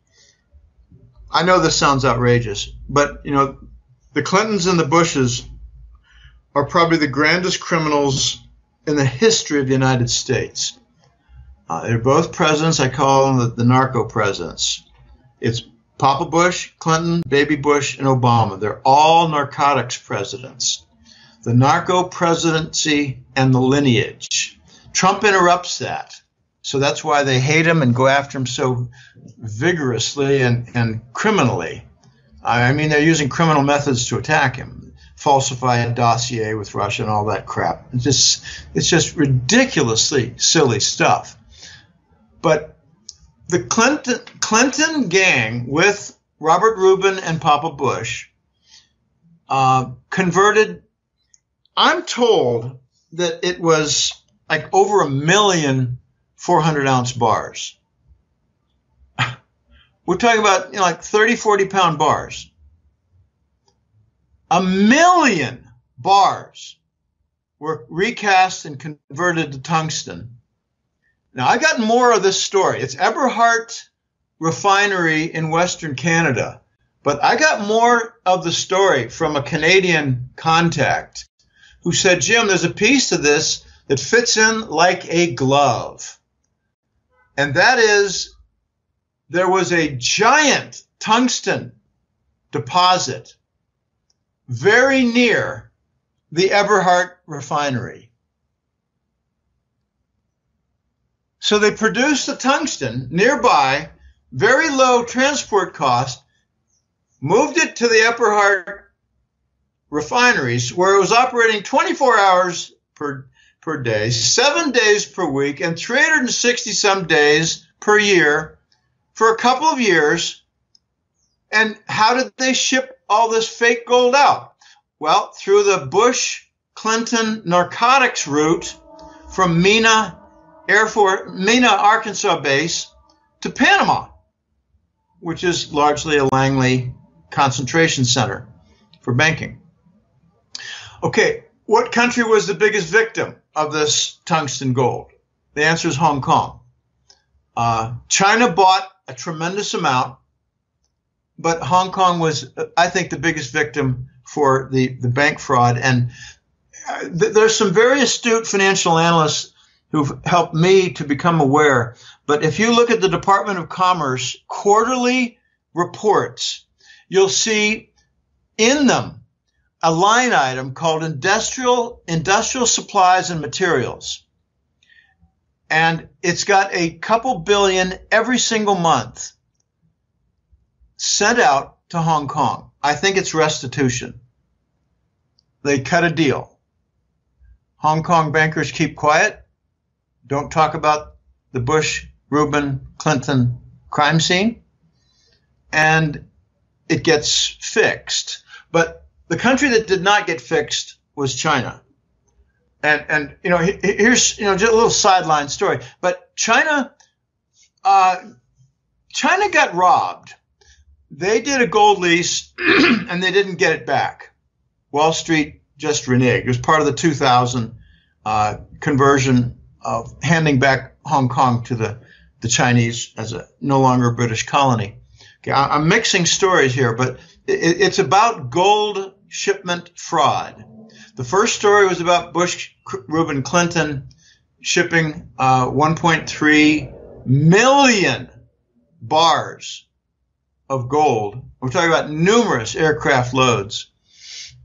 I know this sounds outrageous, but, the Clintons and the Bushes are probably the grandest criminals in the history of the United States. They're both presidents. I call them the narco presidents. It's Papa Bush, Clinton, Baby Bush, and Obama. They're all narcotics presidents. The narco presidency and the lineage. Trump interrupts that. So that's why they hate him and go after him so vigorously and criminally. I mean, they're using criminal methods to attack him. Falsify a dossier with Russia and all that crap. It's just ridiculously silly stuff. But the Clinton gang with Robert Rubin and Papa Bush converted, I'm told that it was like over 1 million 400-ounce bars. We're talking about like 30, 40-pound bars. 1 million bars were recast and converted to tungsten. Now, I got more of this story. It's Eberhard Refinery in Western Canada. But I got more of the story from a Canadian contact who said, Jim, there's a piece to this that fits in like a glove. And that is, there was a giant tungsten deposit very near the Eberhard Refinery. So they produced the tungsten nearby, very low transport cost, moved it to the Eberhard refineries where it was operating 24 hours per day, 7 days per week, and 360 some days per year for a couple of years. And how did they ship all this fake gold out? Well, through the Bush-Clinton narcotics route from Mena, Arkansas base to Panama, which is largely a Langley concentration center for banking. Okay, what country was the biggest victim of this tungsten gold? The answer is Hong Kong. China bought a tremendous amount, but Hong Kong was, I think, the biggest victim for the bank fraud. And there's some very astute financial analysts who've helped me to become aware. But if you look at the Department of Commerce quarterly reports, you'll see in them a line item called industrial supplies and materials. And it's got a couple billion every single month sent out to Hong Kong. I think it's restitution. They cut a deal. Hong Kong bankers keep quiet. Don't talk about the Bush, Rubin, Clinton crime scene. And it gets fixed. But the country that did not get fixed was China. And here's just a little sideline story. But China got robbed. They did a gold lease and they didn't get it back. Wall Street just reneged. It was part of the 2000 conversion of handing back Hong Kong to the Chinese as a no longer a British colony. Okay, I'm mixing stories here, but it's about gold shipment fraud. The first story was about Bush, Rubin, Clinton shipping 1.3 million bars of gold. We're talking about numerous aircraft loads.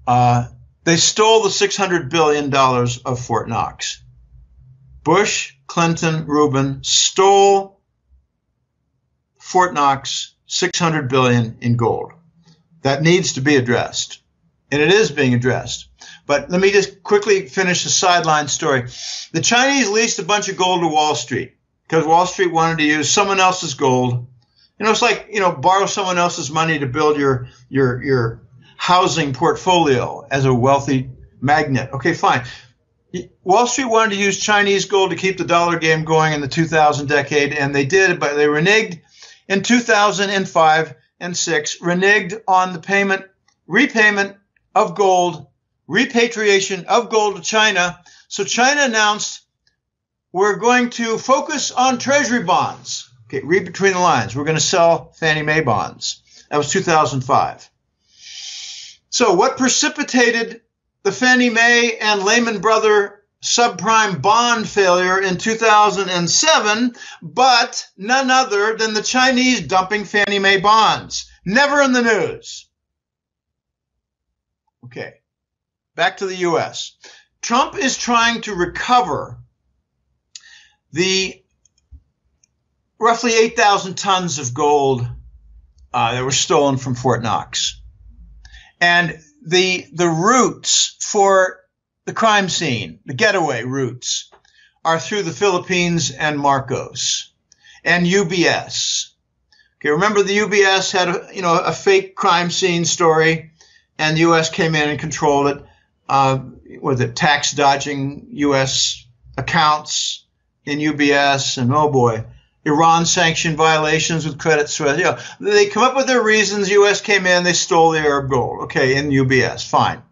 They stole the $600 billion of Fort Knox. Bush, Clinton, Rubin stole Fort Knox, $600 billion in gold. That needs to be addressed. And it is being addressed. But let me just quickly finish the sideline story. The Chinese leased a bunch of gold to Wall Street because Wall Street wanted to use someone else's gold. It's like, borrow someone else's money to build your housing portfolio as a wealthy magnate. Okay, fine. Wall Street wanted to use Chinese gold to keep the dollar game going in the 2000 decade, and they did, but they reneged in 2005 and 6, reneged on the repayment of gold, repatriation of gold to China. So China announced, we're going to focus on treasury bonds. Okay, read between the lines. We're going to sell Fannie Mae bonds. That was 2005. So what precipitated the Fannie Mae and Lehman Brothers subprime bond failure in 2007, but none other than the Chinese dumping Fannie Mae bonds? Never in the news. Okay, back to the U.S. Trump is trying to recover the roughly 8,000 tons of gold that were stolen from Fort Knox. And the routes for the crime scene, the getaway routes, are through the Philippines and Marcos and UBS. Okay, remember the UBS had a fake crime scene story, and the U.S. came in and controlled it with the tax dodging U.S. accounts in UBS, and oh boy, Iran sanctioned violations with Credit Suisse. They come up with their reasons. U.S. came in, they stole the Arab gold. Okay, in UBS, fine.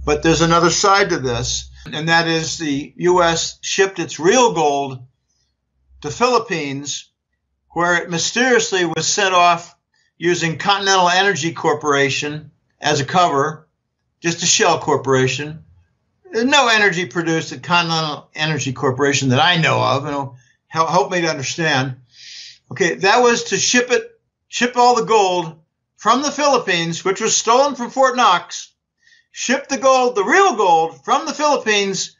But there's another side to this, and that is the U.S. shipped its real gold to Philippines, where it mysteriously was sent off using Continental Energy Corporation as a cover, just a shell corporation. There's no energy produced at Continental Energy Corporation that I know of. Help me to understand. Okay, that was to ship all the gold from the Philippines, which was stolen from Fort Knox, ship the gold, the real gold, from the Philippines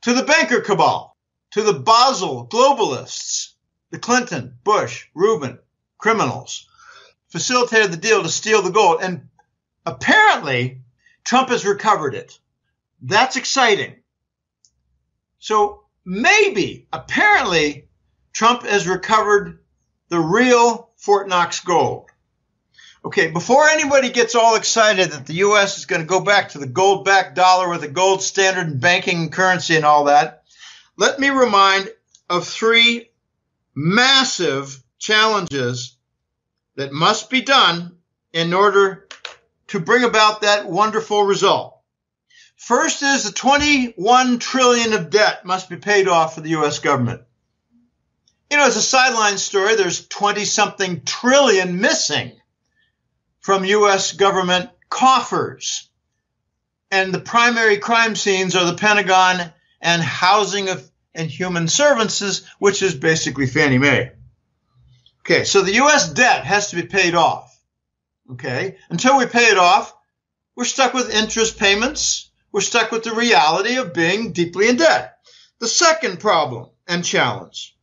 to the banker cabal, to the Basel globalists, the Clinton, Bush, Rubin, criminals, facilitated the deal to steal the gold. And apparently, Trump has recovered it. That's exciting. So maybe, apparently, Trump has recovered the real Fort Knox gold. Okay, before anybody gets all excited that the U.S. is going to go back to the gold-backed dollar with a gold standard in banking and currency and all that, let me remind of 3 massive challenges that must be done in order to bring about that wonderful result. First is the $21 trillion of debt must be paid off for the U.S. government. As a sideline story, there's 20-something trillion missing from U.S. government coffers. And the primary crime scenes are the Pentagon and Housing and Human Services, which is basically Fannie Mae. Okay, so the U.S. debt has to be paid off. Okay, until we pay it off, we're stuck with interest payments. We're stuck with the reality of being deeply in debt. The second problem and challenge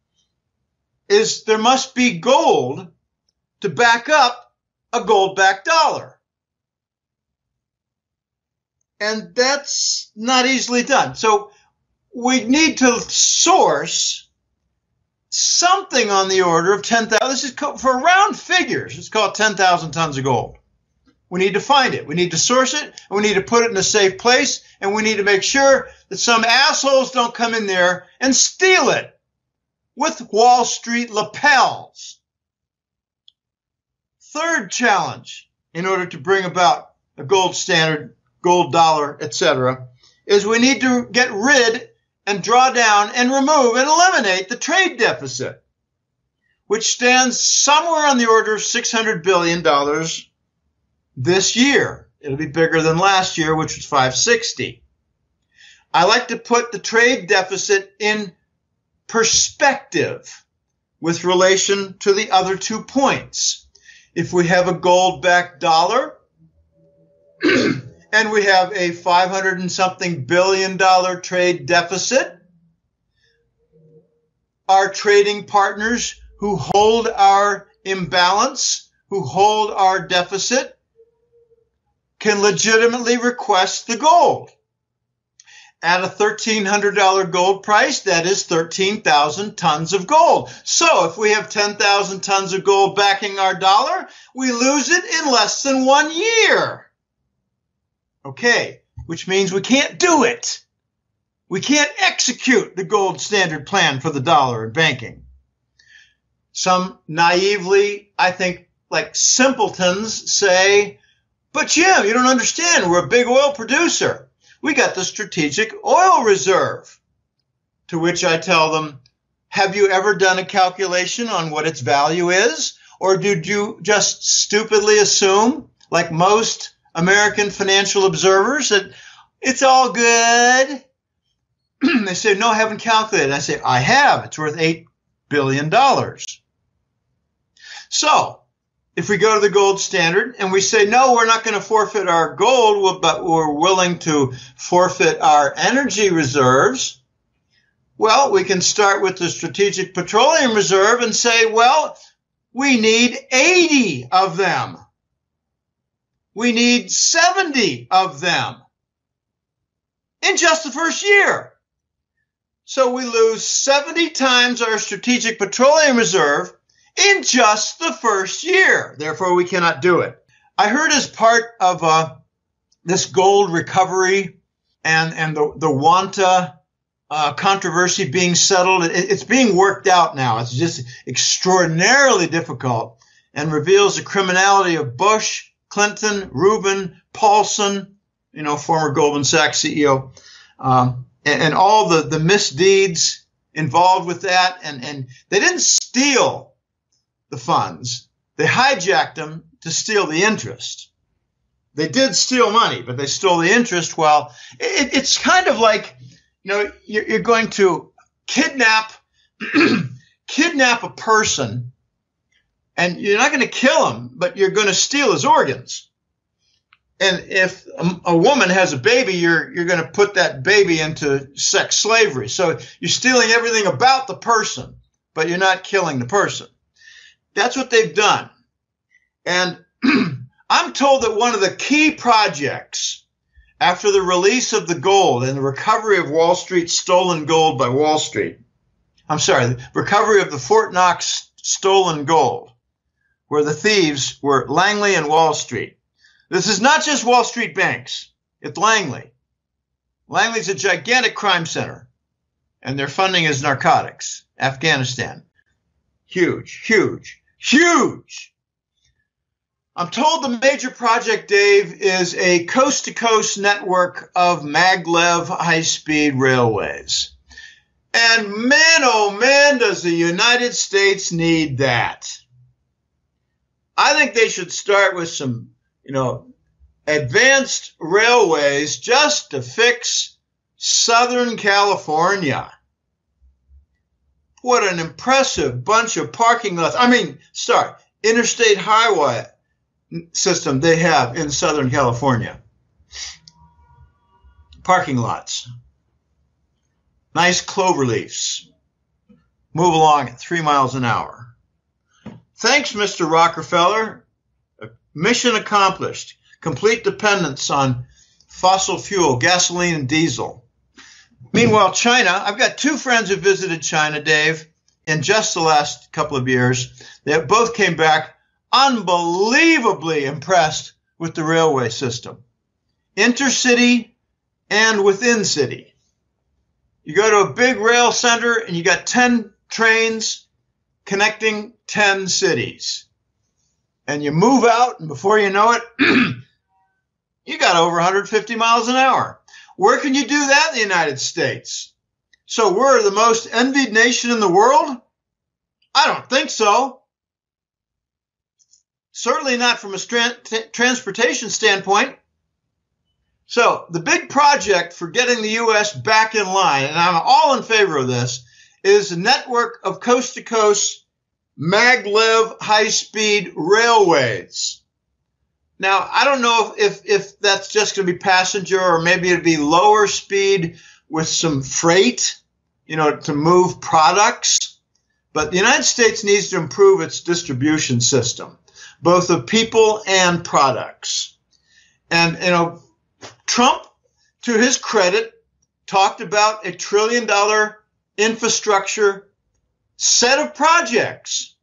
is there must be gold to back up a gold-backed dollar. And that's not easily done. So we need to source something on the order of 10,000. This is for round figures. It's called 10,000 tons of gold. We need to find it. We need to source it, and we need to put it in a safe place, and we need to make sure that some assholes don't come in there and steal it with Wall Street lapels. Third challenge, in order to bring about a gold standard, gold dollar, etc., is we need to get rid and draw down and remove and eliminate the trade deficit, which stands somewhere on the order of $600 billion this year. It'll be bigger than last year, which was 560. I like to put the trade deficit in perspective with relation to the other 2 points. If we have a gold-backed dollar and we have a $500 and something billion trade deficit, our trading partners who hold our imbalance, who hold our deficit, can legitimately request the gold. At a $1,300 gold price, that is 13,000 tons of gold. So if we have 10,000 tons of gold backing our dollar, we lose it in less than 1 year. Okay, which means we can't do it. We can't execute the gold standard plan for the dollar in banking. Some naively, I think, like simpletons say, but Jim, you don't understand. We're a big oil producer. We got the strategic oil reserve. To which I tell them, have you ever done a calculation on what its value is? Or did you just stupidly assume, like most American financial observers, that it's all good? They say, no, I haven't calculated. I say, I have. It's worth $8 billion. So if we go to the gold standard and we say, no, we're not going to forfeit our gold, but we're willing to forfeit our energy reserves, well, we can start with the Strategic Petroleum Reserve and say, well, we need 80 of them. We need 70 of them in just the first year. So we lose 70 times our Strategic Petroleum Reserve in just the first year. Therefore, we cannot do it. I heard as part of this gold recovery and the Wanta controversy being settled, it's being worked out now. It's just extraordinarily difficult and reveals the criminality of Bush, Clinton, Rubin, Paulson, former Goldman Sachs CEO, and all the misdeeds involved with that. And they didn't steal the funds. They hijacked them to steal the interest. They did steal money, but they stole the interest. Well, it's kind of like, you're going to kidnap a person, and you're not going to kill him, but you're going to steal his organs. And if a woman has a baby, you're going to put that baby into sex slavery. So you're stealing everything about the person, but you're not killing the person. That's what they've done. And I'm told that one of the key projects after the release of the gold and the recovery of Wall Street's stolen gold by Wall Street, the recovery of the Fort Knox stolen gold, where the thieves were Langley and Wall Street. This is not just Wall Street banks. It's Langley. Langley's a gigantic crime center, and their funding is narcotics. Afghanistan. Huge, huge, huge. I'm told the major project, Dave, is a coast-to-coast network of maglev high-speed railways. And man, oh man, does the United States need that. I think they should start with some, advanced railways just to fix Southern California. What an impressive bunch of parking lots. Interstate highway system they have in Southern California. Parking lots. Nice clover leaves. Move along at 3 miles an hour. Thanks, Mr. Rockefeller. Mission accomplished. Complete dependence on fossil fuel, gasoline and diesel. Meanwhile, China, I've got 2 friends who visited China, Dave, in just the last couple of years. They both came back unbelievably impressed with the railway system, intercity and within city. You go to a big rail center and you got 10 trains connecting 10 cities. And you move out, and before you know it, you got over 150 miles an hour. Where can you do that in the United States? So we're the most envied nation in the world? I don't think so. Certainly not from a transportation standpoint. So the big project for getting the U.S. back in line, and I'm all in favor of this, is a network of coast-to-coast maglev high-speed railways. Now, I don't know if that's just going to be passenger, or maybe it'd be lower speed with some freight, to move products. But the United States needs to improve its distribution system, both of people and products. And, Trump, to his credit, talked about $1 trillion infrastructure set of projects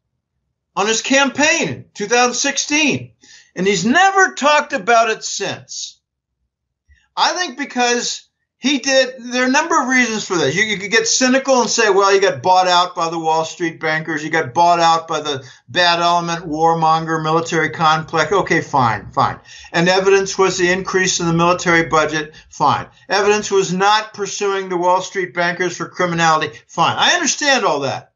on his campaign in 2016. And he's never talked about it since. I think because There are a number of reasons for this. You could get cynical and say, well, you got bought out by the Wall Street bankers. You got bought out by the bad element, warmonger, military complex. Okay, fine. And evidence was the increase in the military budget. Fine. Evidence was not pursuing the Wall Street bankers for criminality. Fine. I understand all that.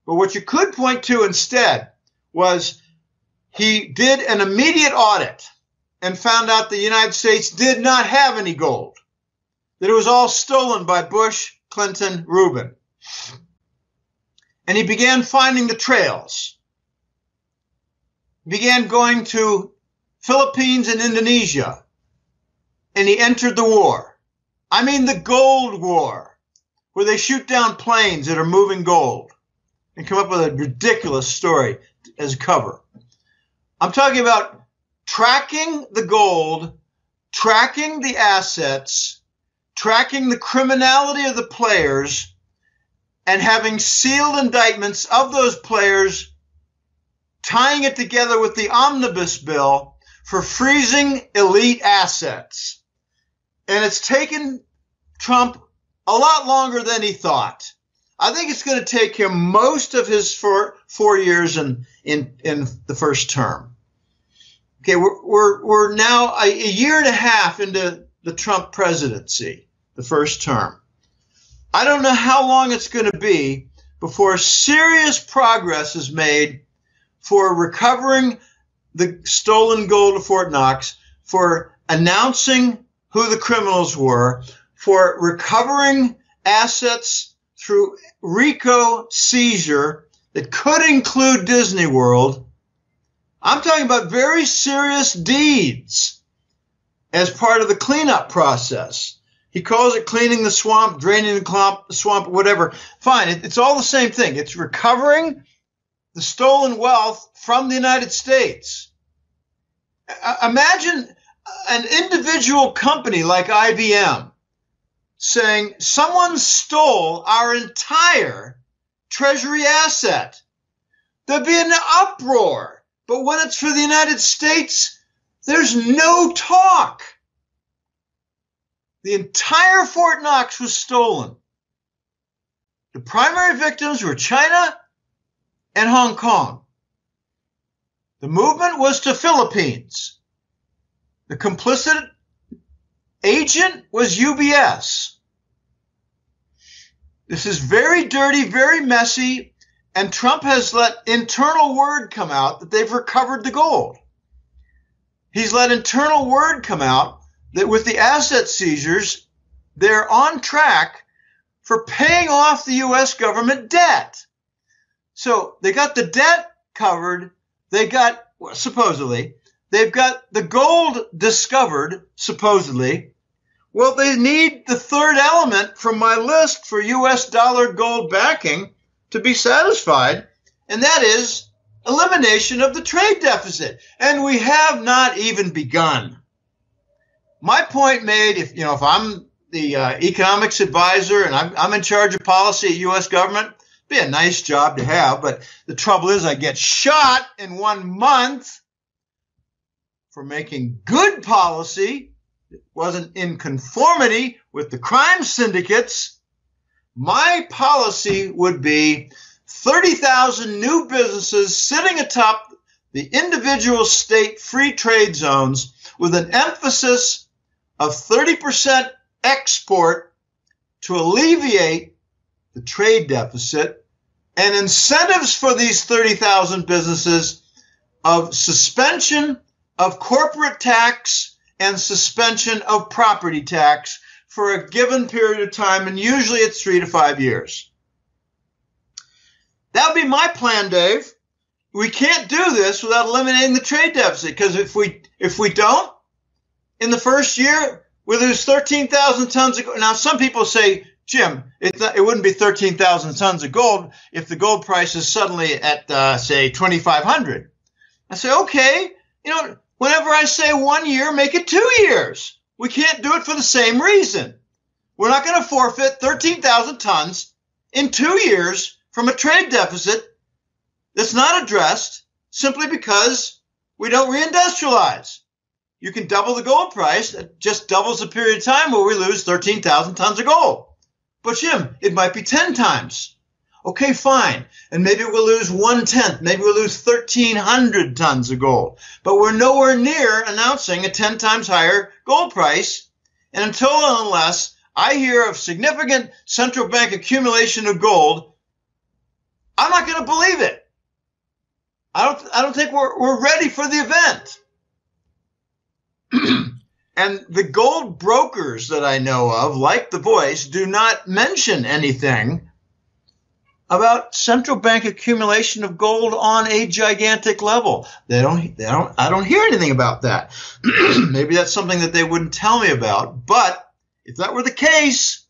But what you could point to instead was he did an immediate audit and found out the United States did not have any gold, that it was all stolen by Bush, Clinton, Rubin. And he began finding the trails. He began going to Philippines and Indonesia, and he entered the war. I mean the gold war, where they shoot down planes that are moving gold and come up with a ridiculous story as cover. I'm talking about tracking the gold, tracking the assets, tracking the criminality of the players, and having sealed indictments of those players, tying it together with the omnibus bill for freezing elite assets. And it's taken Trump a lot longer than he thought. I think it's going to take him most of his four years in the first term. Okay, we're now a year and a half into the Trump presidency, the first term. I don't know how long it's going to be before serious progress is made for recovering the stolen gold of Fort Knox, for announcing who the criminals were, for recovering assets through RICO seizure that could include Disney World. I'm talking about very serious deeds as part of the cleanup process. He calls it cleaning the swamp, draining the swamp, whatever. Fine, it's all the same thing. It's recovering the stolen wealth from the United States. Imagine an individual company like IBM saying, someone stole our entire treasury asset. There'd be an uproar. But when it's for the United States, there's no talk. The entire Fort Knox was stolen. The primary victims were China and Hong Kong. The movement was to Philippines. The complicit agent was UBS. This is very dirty, very messy, and Trump has let internal word come out that they've recovered the gold. He's let internal word come out that with the asset seizures, they're on track for paying off the U.S. government debt. So they got the debt covered. They got, supposedly, they've got the gold discovered, supposedly. Well, they need the third element from my list for U.S. dollar gold backing to be satisfied, and that is elimination of the trade deficit. And we have not even begun. My point made, if I'm the economics advisor and I'm in charge of policy at U.S. government, it'd be a nice job to have, but the trouble is I get shot in 1 month for making good policy that wasn't in conformity with the crime syndicates. My policy would be 30,000 new businesses sitting atop the individual state free trade zones with an emphasis of 30% export to alleviate the trade deficit, and incentives for these 30,000 businesses of suspension of corporate tax and suspension of property tax for a given period of time, and usually it's 3 to 5 years. That would be my plan, Dave. We can't do this without eliminating the trade deficit, because if we don't, in the first year, we lose 13,000 tons of gold. Now, some people say, Jim, it wouldn't be 13,000 tons of gold if the gold price is suddenly at, say, 2,500. I say, okay, whenever I say 1 year, make it 2 years. We can't do it for the same reason. We're not going to forfeit 13,000 tons in 2 years from a trade deficit that's not addressed simply because we don't reindustrialize. you can double the gold price. It just doubles the period of time where we lose 13,000 tons of gold. But Jim, it might be 10 times. Okay, fine. And maybe we'll lose 1/10. Maybe we'll lose 1,300 tons of gold. But we're nowhere near announcing a 10 times higher gold price. And until and unless I hear of significant central bank accumulation of gold, I'm not going to believe it. I don't think we're ready for the event. And the gold brokers that I know of, like The Voice, do not mention anything about central bank accumulation of gold on a gigantic level. I don't hear anything about that. Maybe that's something that they wouldn't tell me about. But if that were the case,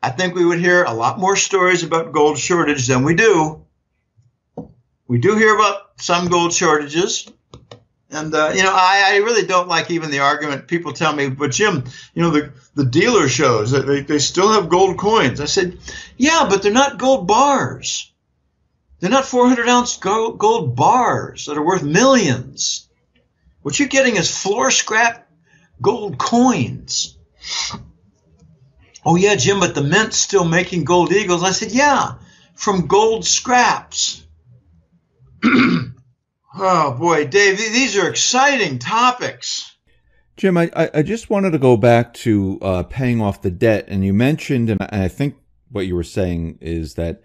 I think we would hear a lot more stories about gold shortage than we do. We do hear about some gold shortages. And, I really don't like even the argument. People tell me, but Jim, the dealer shows that they still have gold coins. I said, yeah, but they're not gold bars. They're not 400-ounce gold bars that are worth millions. What you're getting is floor scrap gold coins. Oh, yeah, Jim, but the mint's still making gold eagles. I said, yeah, from gold scraps. Oh, boy, Dave, these are exciting topics. Jim, I just wanted to go back to paying off the debt. And you mentioned, and I think what you were saying is that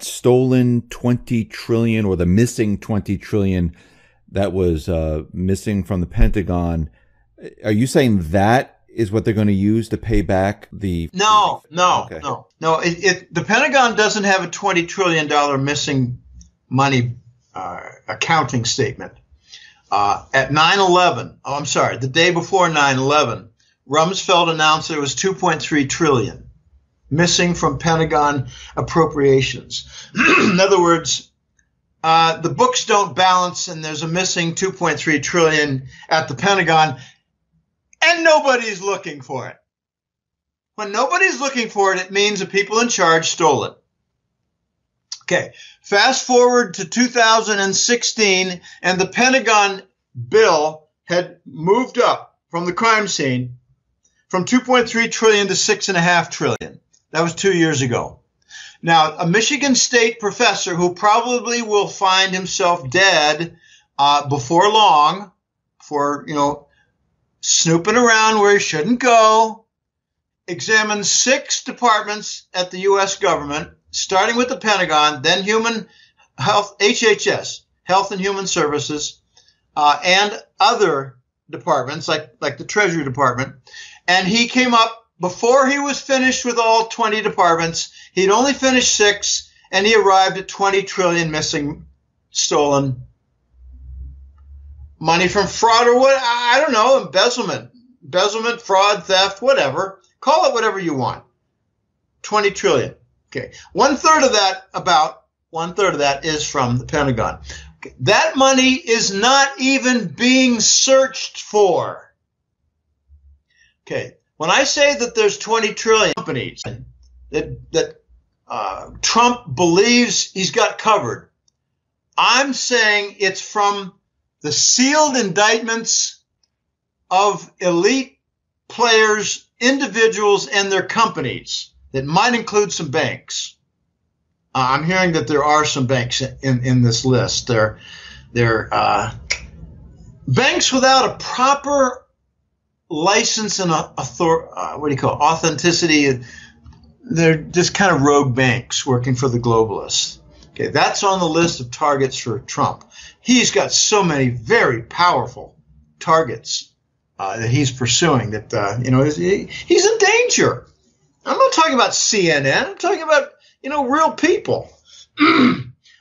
stolen 20 trillion or the missing 20 trillion that was missing from the Pentagon. Are you saying that is what they're going to use to pay back the... No. Okay. No. The Pentagon doesn't have a $20 trillion missing money accounting statement. At 9/11, the day before 9/11, Rumsfeld announced there was 2.3 trillion missing from Pentagon appropriations. In other words, the books don't balance and there's a missing 2.3 trillion at the Pentagon and nobody's looking for it. When nobody's looking for it, it means the people in charge stole it. Okay, fast forward to 2016, and the Pentagon bill had moved up from the crime scene from 2.3 trillion to 6.5 trillion. That was 2 years ago. Now, a Michigan State professor who probably will find himself dead before long for, snooping around where he shouldn't go, examined 6 departments at the U.S. government, starting with the Pentagon, then Human Health, HHS, Health and Human Services, and other departments like the Treasury Department. And he came up, before he was finished with all 20 departments, he'd only finished 6, and he arrived at 20 trillion missing, stolen money from fraud or what, I don't know, embezzlement, fraud, theft, whatever. Call it whatever you want. 20 trillion. Okay. One third of that is from the Pentagon. Okay. That money is not even being searched for. Okay. When I say that there's 20 trillion companies that Trump believes he's got covered, I'm saying it's from the sealed indictments of elite players, individuals, and their companies. That might include some banks. I'm hearing that there are some banks in this list. They're banks without a proper license and authenticity. They're just kind of rogue banks working for the globalists. Okay, that's on the list of targets for Trump. He's got so many very powerful targets that he's pursuing that he's in danger. I'm not talking about CNN. I'm talking about, real people.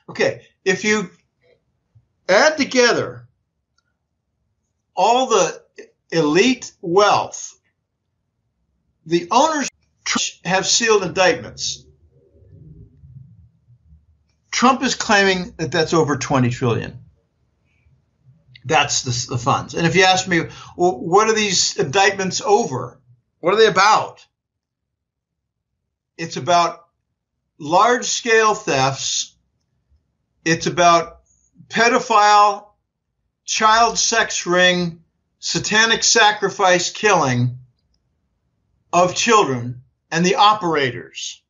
Okay, if you add together all the elite wealth, the owners have sealed indictments. Trump is claiming that that's over 20 trillion. That's the funds. And if you ask me, well, what are these indictments over? What are they about? It's about large-scale thefts. It's about pedophile, child sex ring, satanic sacrifice killing of children and the operators.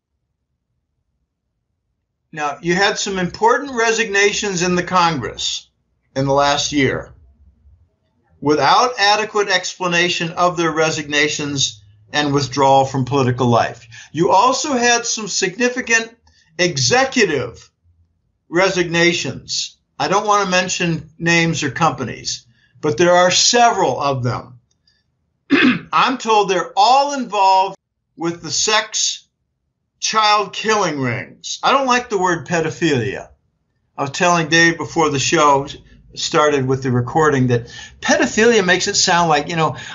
Now, you had some important resignations in the Congress in the last year without adequate explanation of their resignations and withdrawal from political life. You also had some significant executive resignations. I don't want to mention names or companies, but there are several of them. I'm told they're all involved with the sex child killing rings. I don't like the word pedophilia. I was telling Dave before the show started with the recording that pedophilia makes it sound like,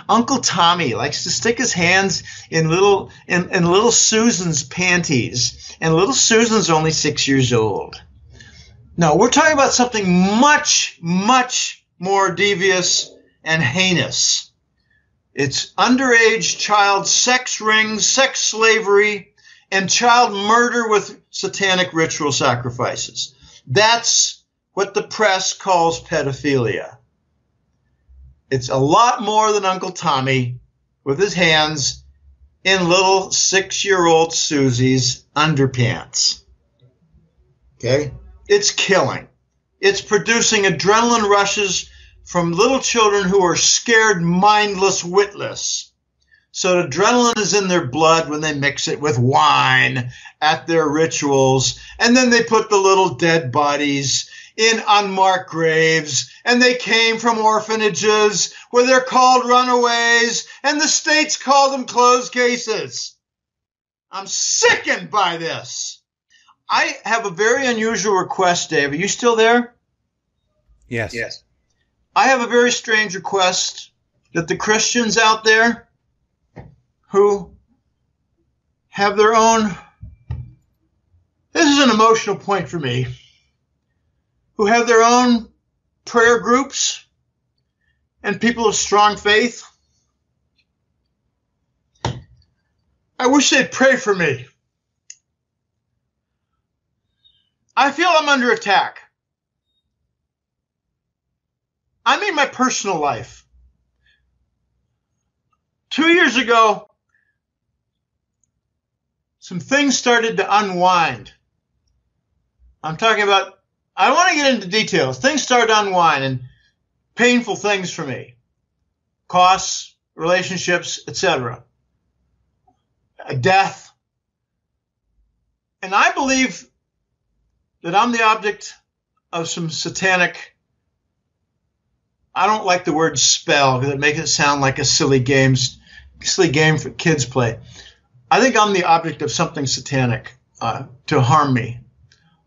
Uncle Tommy likes to stick his hands in little Susan's panties, and little Susan's only 6 years old. No, we're talking about something much, much more devious and heinous. It's underage child sex rings, sex slavery, and child murder with satanic ritual sacrifices. That's what the press calls pedophilia. It's a lot more than Uncle Tommy with his hands in little 6-year-old Susie's underpants. Okay? It's killing. It's producing adrenaline rushes from little children who are scared, mindless, witless. So adrenaline is in their blood when they mix it with wine at their rituals. And then they put the little dead bodies in unmarked graves. And they came from orphanages where they're called runaways. And the states call them closed cases. I'm sickened by this. I have a very unusual request, Dave. Are you still there? Yes. I have a very strange request that the Christians out there who have their own, this is an emotional point for me, who have their own prayer groups and people of strong faith, I wish they'd pray for me. I feel I'm under attack. I mean my personal life. 2 years ago, some things started to unwind. I'm talking about, I don't want to get into details. Things started to unwind and painful things for me. Costs, relationships, etc. A death. And I believe that I'm the object of some satanic, I don't like the word spell because it makes it sound like a silly game for kids play. I think I'm the object of something satanic to harm me.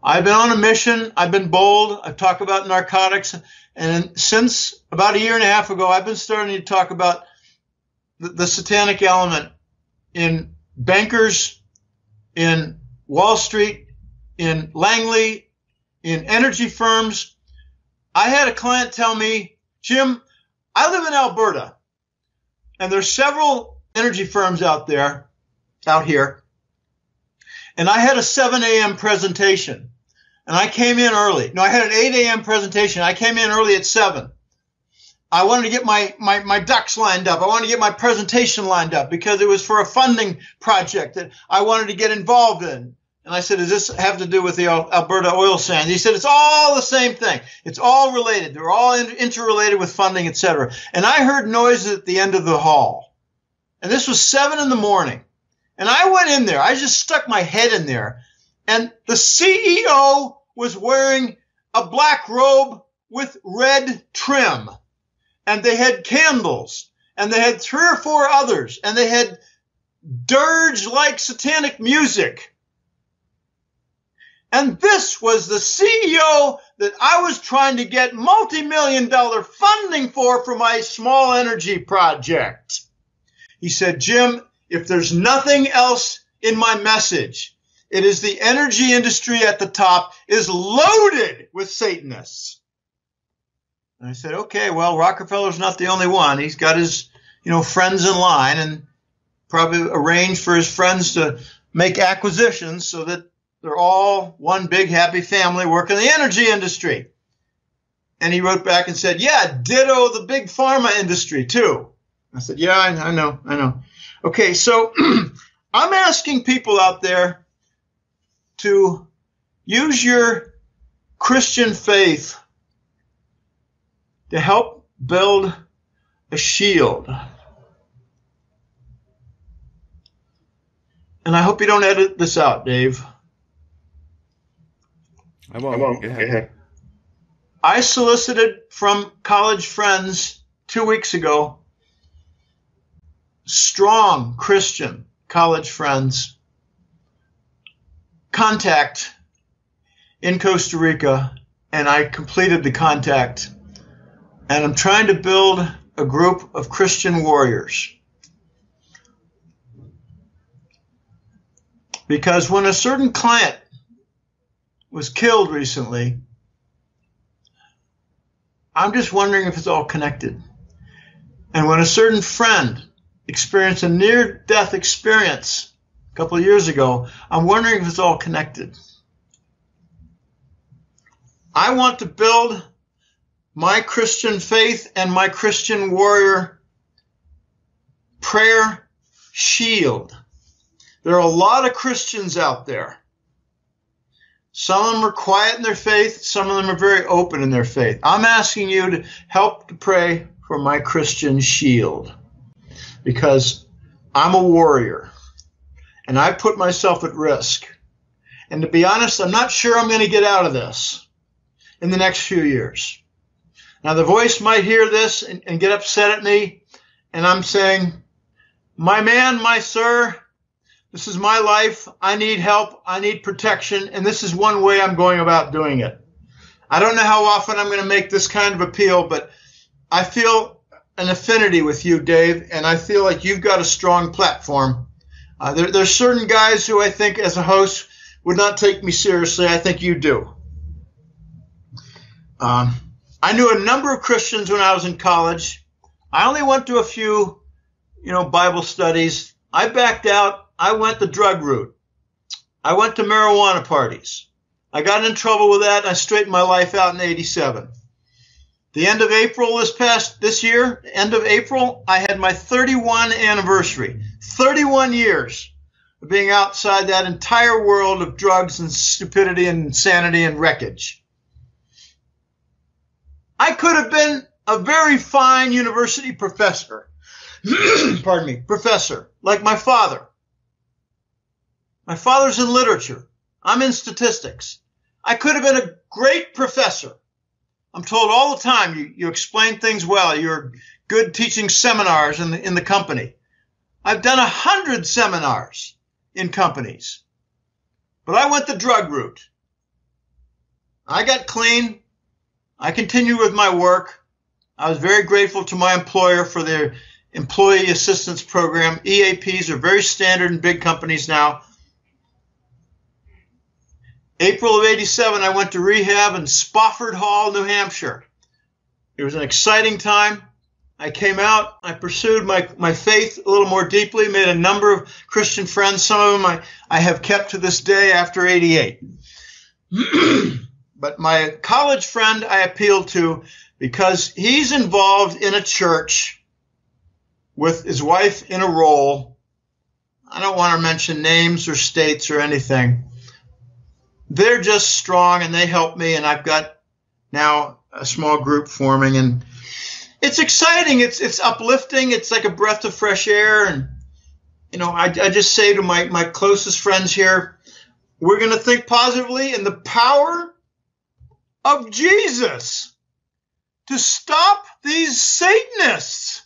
I've been on a mission. I've been bold. I've talked about narcotics. And since about a year and a half ago, I've been starting to talk about the satanic element in bankers, in Wall Street, in Langley, in energy firms. I had a client tell me, Jim, I live in Alberta, and there's several energy firms out here, and I had a 7 a.m. presentation, and I came in early. No, I had an 8 a.m. presentation. I came in early at 7. I wanted to get my ducks lined up. I wanted to get my presentation lined up because it was for a funding project that I wanted to get involved in. And I said, does this have to do with the Alberta oil sands? He said, it's all the same thing. It's all related. They're all interrelated with funding, etc. And I heard noises at the end of the hall. And this was 7 in the morning. And I went in there. I just stuck my head in there. And the CEO was wearing a black robe with red trim. And they had candles. And they had 3 or 4 others. And they had dirge-like satanic music. And this was the CEO that I was trying to get multi-million-dollar funding for my small energy project. He said, Jim, if there's nothing else in my message, it is the energy industry at the top is loaded with Satanists. And I said, okay, well, Rockefeller's not the only one. He's got his, friends in line and probably arranged for his friends to make acquisitions so that they're all one big happy family working in the energy industry. And he wrote back and said, yeah, ditto the big pharma industry too. I said, yeah, I know. Okay, so I'm asking people out there to use your Christian faith to help build a shield. And I hope you don't edit this out, Dave. I won't. Go ahead. I solicited from college friends 2 weeks ago, strong Christian college friends, contact in Costa Rica, and I completed the contact. And I'm trying to build a group of Christian warriors. Because when a certain client was killed recently, I'm just wondering if it's all connected. And when a certain friend experienced a near-death experience a couple of years ago, I'm wondering if it's all connected. I want to build my Christian faith and my Christian warrior prayer shield. There are a lot of Christians out there. Some of them are quiet in their faith. Some of them are very open in their faith. I'm asking you to help to pray for my Christian shield because I'm a warrior and I put myself at risk. And to be honest, I'm not sure I'm going to get out of this in the next few years. Now, the voice might hear this and get upset at me, and I'm saying, my man, my sir, this is my life. I need help. I need protection, and this is one way I'm going about doing it. I don't know how often I'm going to make this kind of appeal, but I feel an affinity with you, Dave, and I feel like you've got a strong platform. There's certain guys who I think as a host would not take me seriously. I think you do. I knew a number of Christians when I was in college. I only went to a few, Bible studies. I backed out. I went the drug route. I went to marijuana parties. I got in trouble with that. And I straightened my life out in '87. The end of April this year, end of April, I had my 31 anniversary. 31 years of being outside that entire world of drugs and stupidity and insanity and wreckage. I could have been a very fine university professor. Pardon me, professor, like my father. My father's in literature. I'm in statistics. I could have been a great professor. I'm told all the time you explain things well. You're good teaching seminars in the company. I've done 100 seminars in companies. But I went the drug route. I got clean. I continued with my work. I was very grateful to my employer for their employee assistance program. EAPs are very standard in big companies now. April of '87, I went to rehab in Spofford Hall, New Hampshire. It was an exciting time. I came out. I pursued my faith a little more deeply, made a number of Christian friends. Some of them I have kept to this day after '88. But my college friend I appealed to because he's involved in a church with his wife in a role. I don't want to mention names or states or anything. They're just strong and they help me, and I've got now a small group forming, and it's exciting. It's uplifting. It's like a breath of fresh air. And, I just say to my closest friends here, we're going to think positively in the power of Jesus to stop these Satanists.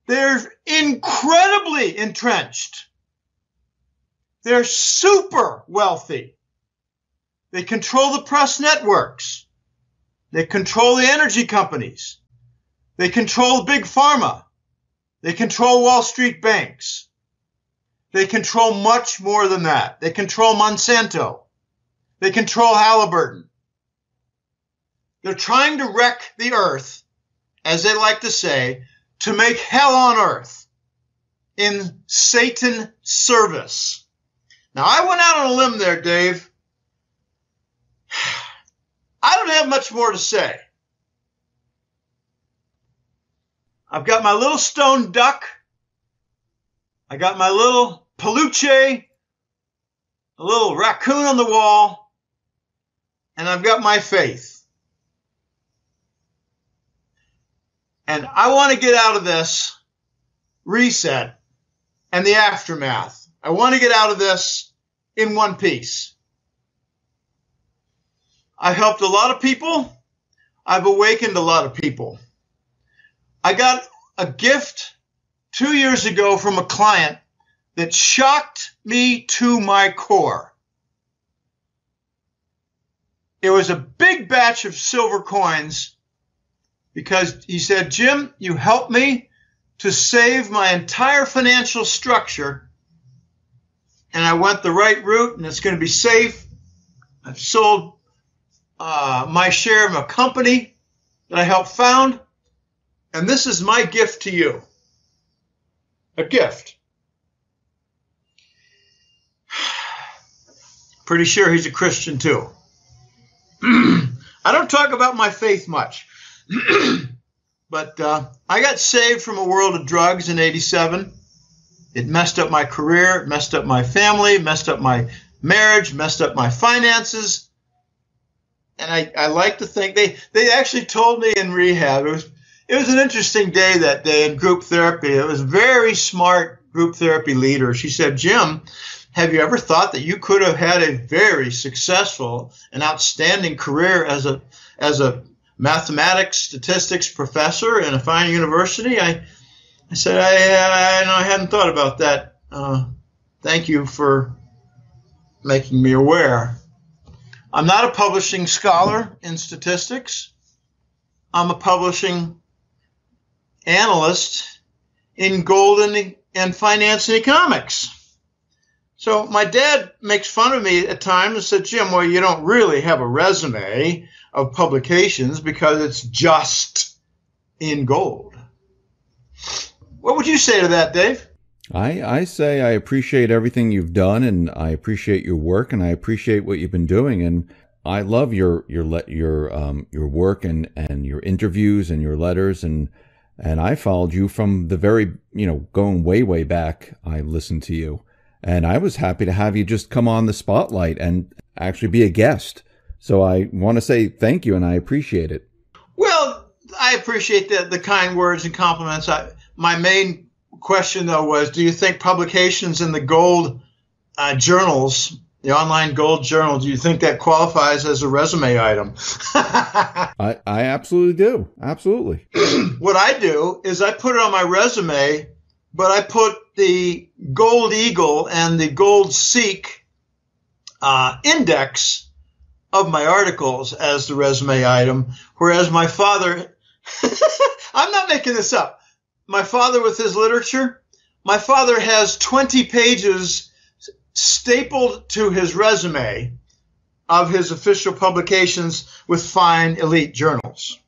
They're incredibly entrenched. They're super wealthy. They control the press networks. They control the energy companies. They control big pharma. They control Wall Street banks. They control much more than that. They control Monsanto. They control Halliburton. They're trying to wreck the earth, as they like to say, to make hell on earth in Satan's service. Now, I went out on a limb there, Dave. I don't have much more to say. I've got my little stone duck. I got my little peluche, a little raccoon on the wall, and I've got my faith. And I want to get out of this reset and the aftermath. I want to get out of this in one piece. I've helped a lot of people. I've awakened a lot of people. I got a gift 2 years ago from a client that shocked me to my core. It was a big batch of silver coins because he said, Jim, you helped me to save my entire financial structure, and I went the right route, and it's going to be safe. I've sold my share of a company that I helped found, and this is my gift to you. A gift. Pretty sure he's a Christian too. I don't talk about my faith much, but I got saved from a world of drugs in '87. It messed up my career, messed up my family, messed up my marriage, messed up my finances. And I like to think they actually told me in rehab. It was an interesting day that day in group therapy. It was a very smart group therapy leader. She said, Jim, have you ever thought that you could have had a very successful and outstanding career as a mathematics statistics professor in a fine university? I said, I hadn't thought about that. Thank you for making me aware. I'm not a publishing scholar in statistics. I'm a publishing analyst in gold and finance and economics. So my dad makes fun of me at times and said, Jim, well, you don't really have a resume of publications because it's just in gold. What would you say to that, Dave? I say I appreciate everything you've done, and I appreciate your work, and I appreciate what you've been doing, and I love your work and your interviews and your letters, and I followed you from the very, going way back. I listened to you, and I was happy to have you just come on the spotlight and actually be a guest. So I want to say thank you, and I appreciate it. Well, I appreciate the kind words and compliments. My main question, though, was, do you think publications in the gold journals, the online gold journal, do you think that qualifies as a resume item? I absolutely do. Absolutely. What I do is I put it on my resume, but I put the Gold Eagle and the Gold Seek index of my articles as the resume item, whereas my father, I'm not making this up, my father with his literature, my father has 20 pages stapled to his resume of his official publications with fine elite journals.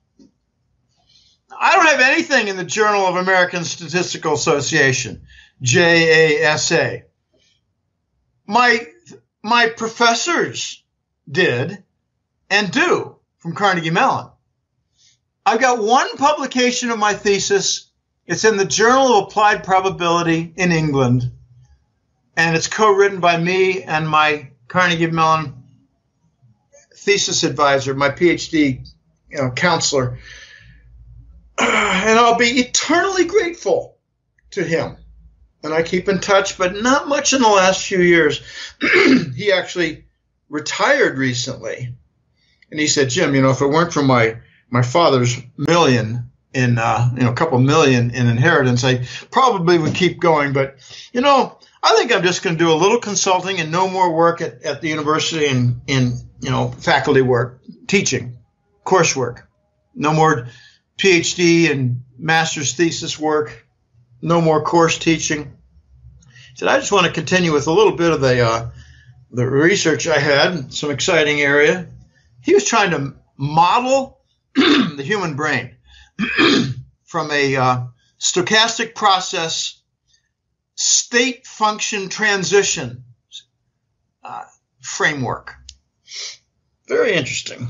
I don't have anything in the Journal of American Statistical Association, JASA. My professors did and do from Carnegie Mellon. I've got one publication of my thesis. It's in the Journal of Applied Probability in England, and it's co-written by me and my Carnegie Mellon thesis advisor, my PhD counselor. And I'll be eternally grateful to him. And I keep in touch, but not much in the last few years. He actually retired recently. And he said, Jim, if it weren't for my father's million in, a couple million in inheritance, I probably would keep going. But, I think I'm just going to do a little consulting and no more work at the university in faculty work, teaching, coursework. No more PhD and master's thesis work. No more course teaching. He said, I just want to continue with a little bit of the research I had, some exciting area. He was trying to model the human brain from a stochastic process state function transition framework. Very interesting.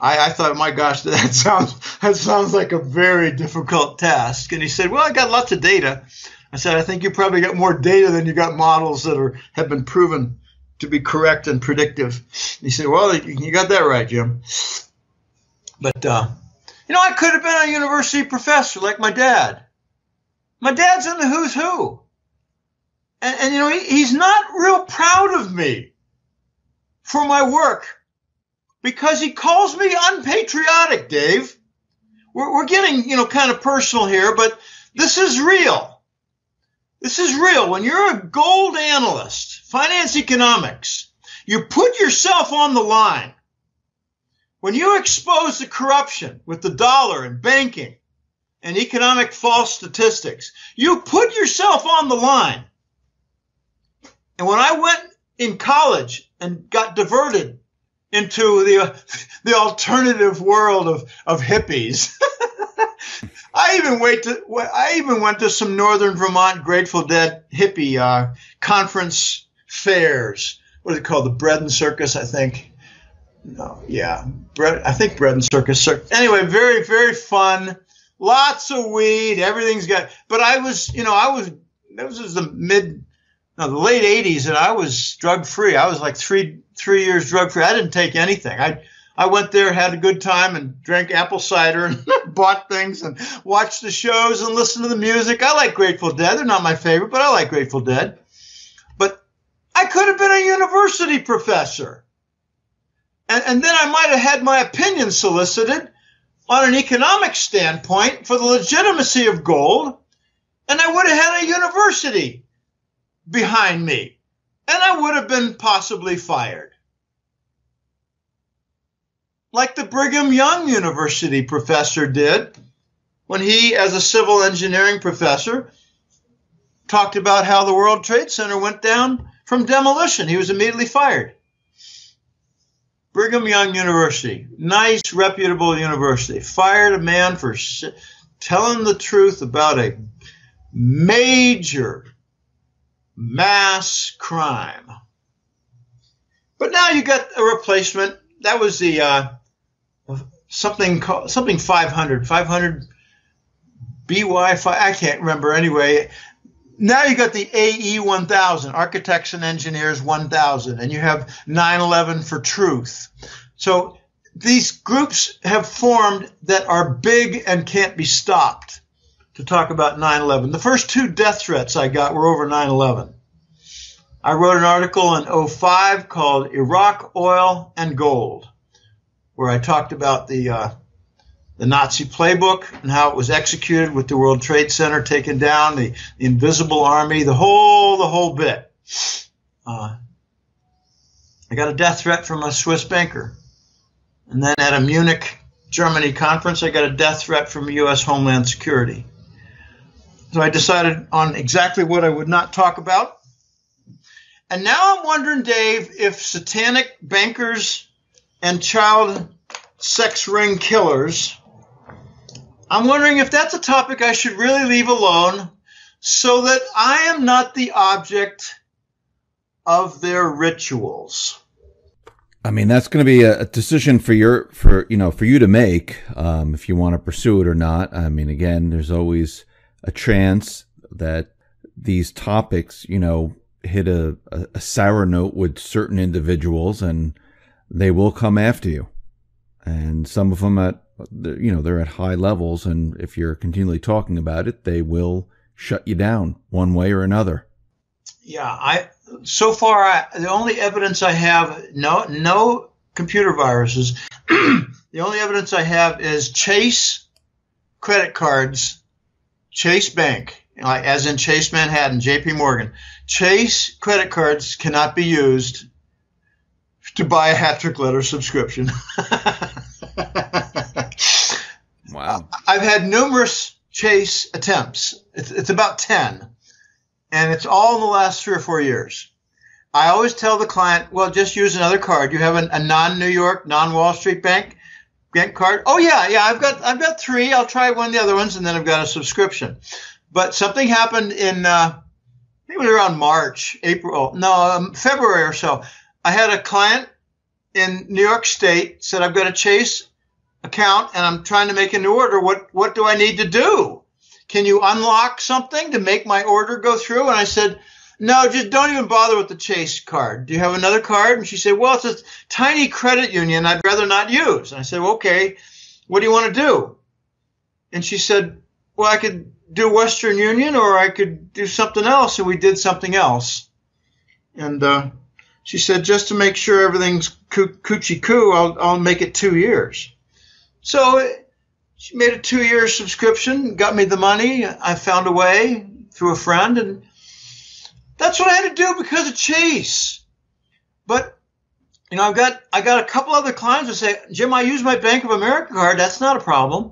I thought, my gosh, that sounds like a very difficult task. And he said, well, I got lots of data. I said, I think you probably got more data than you got models that have been proven to be correct and predictive. He said, well, you got that right, Jim. But, I could have been a university professor like my dad. My dad's in the who's who. And he's not real proud of me for my work because he calls me unpatriotic, Dave. We're getting, kind of personal here, but this is real. This is real. When you're a gold analyst, finance economics, you put yourself on the line. When you expose the corruption with the dollar and banking and economic false statistics, you put yourself on the line. And when I went in college and got diverted into the alternative world of hippies, I even went to some Northern Vermont Grateful Dead hippie conference fairs. What is it called? The Bread and Circus, I think. No, yeah, I think Bread and Circus. Anyway, very, very fun. Lots of weed. Everything's got. But I was. That was the late 80s, and I was drug free. I was like three years drug free. I didn't take anything. I went there, had a good time, and drank apple cider and bought things and watched the shows and listened to the music. I like Grateful Dead. They're not my favorite, but I like Grateful Dead. But I could have been a university professor. And then I might have had my opinion solicited on an economic standpoint for the legitimacy of gold, and I would have had a university behind me, and I would have been possibly fired. Like the Brigham Young University professor did when he, as a civil engineering professor, talked about how the World Trade Center went down from demolition. He was immediately fired. Brigham Young University, nice, reputable university, fired a man for telling the truth about a major mass crime. But now you got a replacement. That was the something 500 BY5. I can't remember anyway. Now you got the AE 1000, Architects and Engineers 1000, and you have 9/11 for Truth. So these groups have formed that are big and can't be stopped to talk about 9/11. The first 2 death threats I got were over 9/11. I wrote an article in 2005 called Iraq, Oil, and Gold, where I talked about the Nazi playbook and how it was executed with the World Trade Center taken down, the Invisible Army, the whole bit. I got a death threat from a Swiss banker. And then at a Munich, Germany conference, I got a death threat from U.S. Homeland Security. So I decided on exactly what I would not talk about. And now I'm wondering, Dave, if satanic bankers and child sex ring killers, I'm wondering if that's a topic I should really leave alone so that I am not the object of their rituals. I mean, that's going to be a decision for you to make, if you want to pursue it or not. I mean, again, there's always a chance that these topics, hit a sour note with certain individuals and they will come after you. And some of them they're at high levels. And if you're continually talking about it, they will shut you down one way or another. Yeah. So far, the only evidence I have, no computer viruses. The only evidence I have is Chase credit cards, Chase Bank, as in Chase Manhattan, JP Morgan. Chase credit cards cannot be used to buy a hat-trick letter subscription. Wow. I've had numerous Chase attempts. It's about 10. And it's all in the last 3 or 4 years. I always tell the client, well, just use another card. You have a non-New York, non-Wall Street bank card? Oh, yeah, I've got 3. I'll try one of the other ones, and then I've got a subscription. But something happened in, I think it was around February or so. I had a client in New York State said, I've got a Chase account and I'm trying to make an order. What do I need to do? Can you unlock something to make my order go through? And I said, no, just don't even bother with the Chase card. Do you have another card? And she said, well, it's a tiny credit union I'd rather not use. And I said, well, okay, what do you want to do? And she said, well, I could do Western Union or I could do something else. And we did something else. And she said, just to make sure everything's coochie-coo, I'll make it 2 years. So she made a 2-year subscription, got me the money. I found a way through a friend, and that's what I had to do because of Chase. But, you know, I got a couple other clients who say, Jim, I use my Bank of America card. That's not a problem.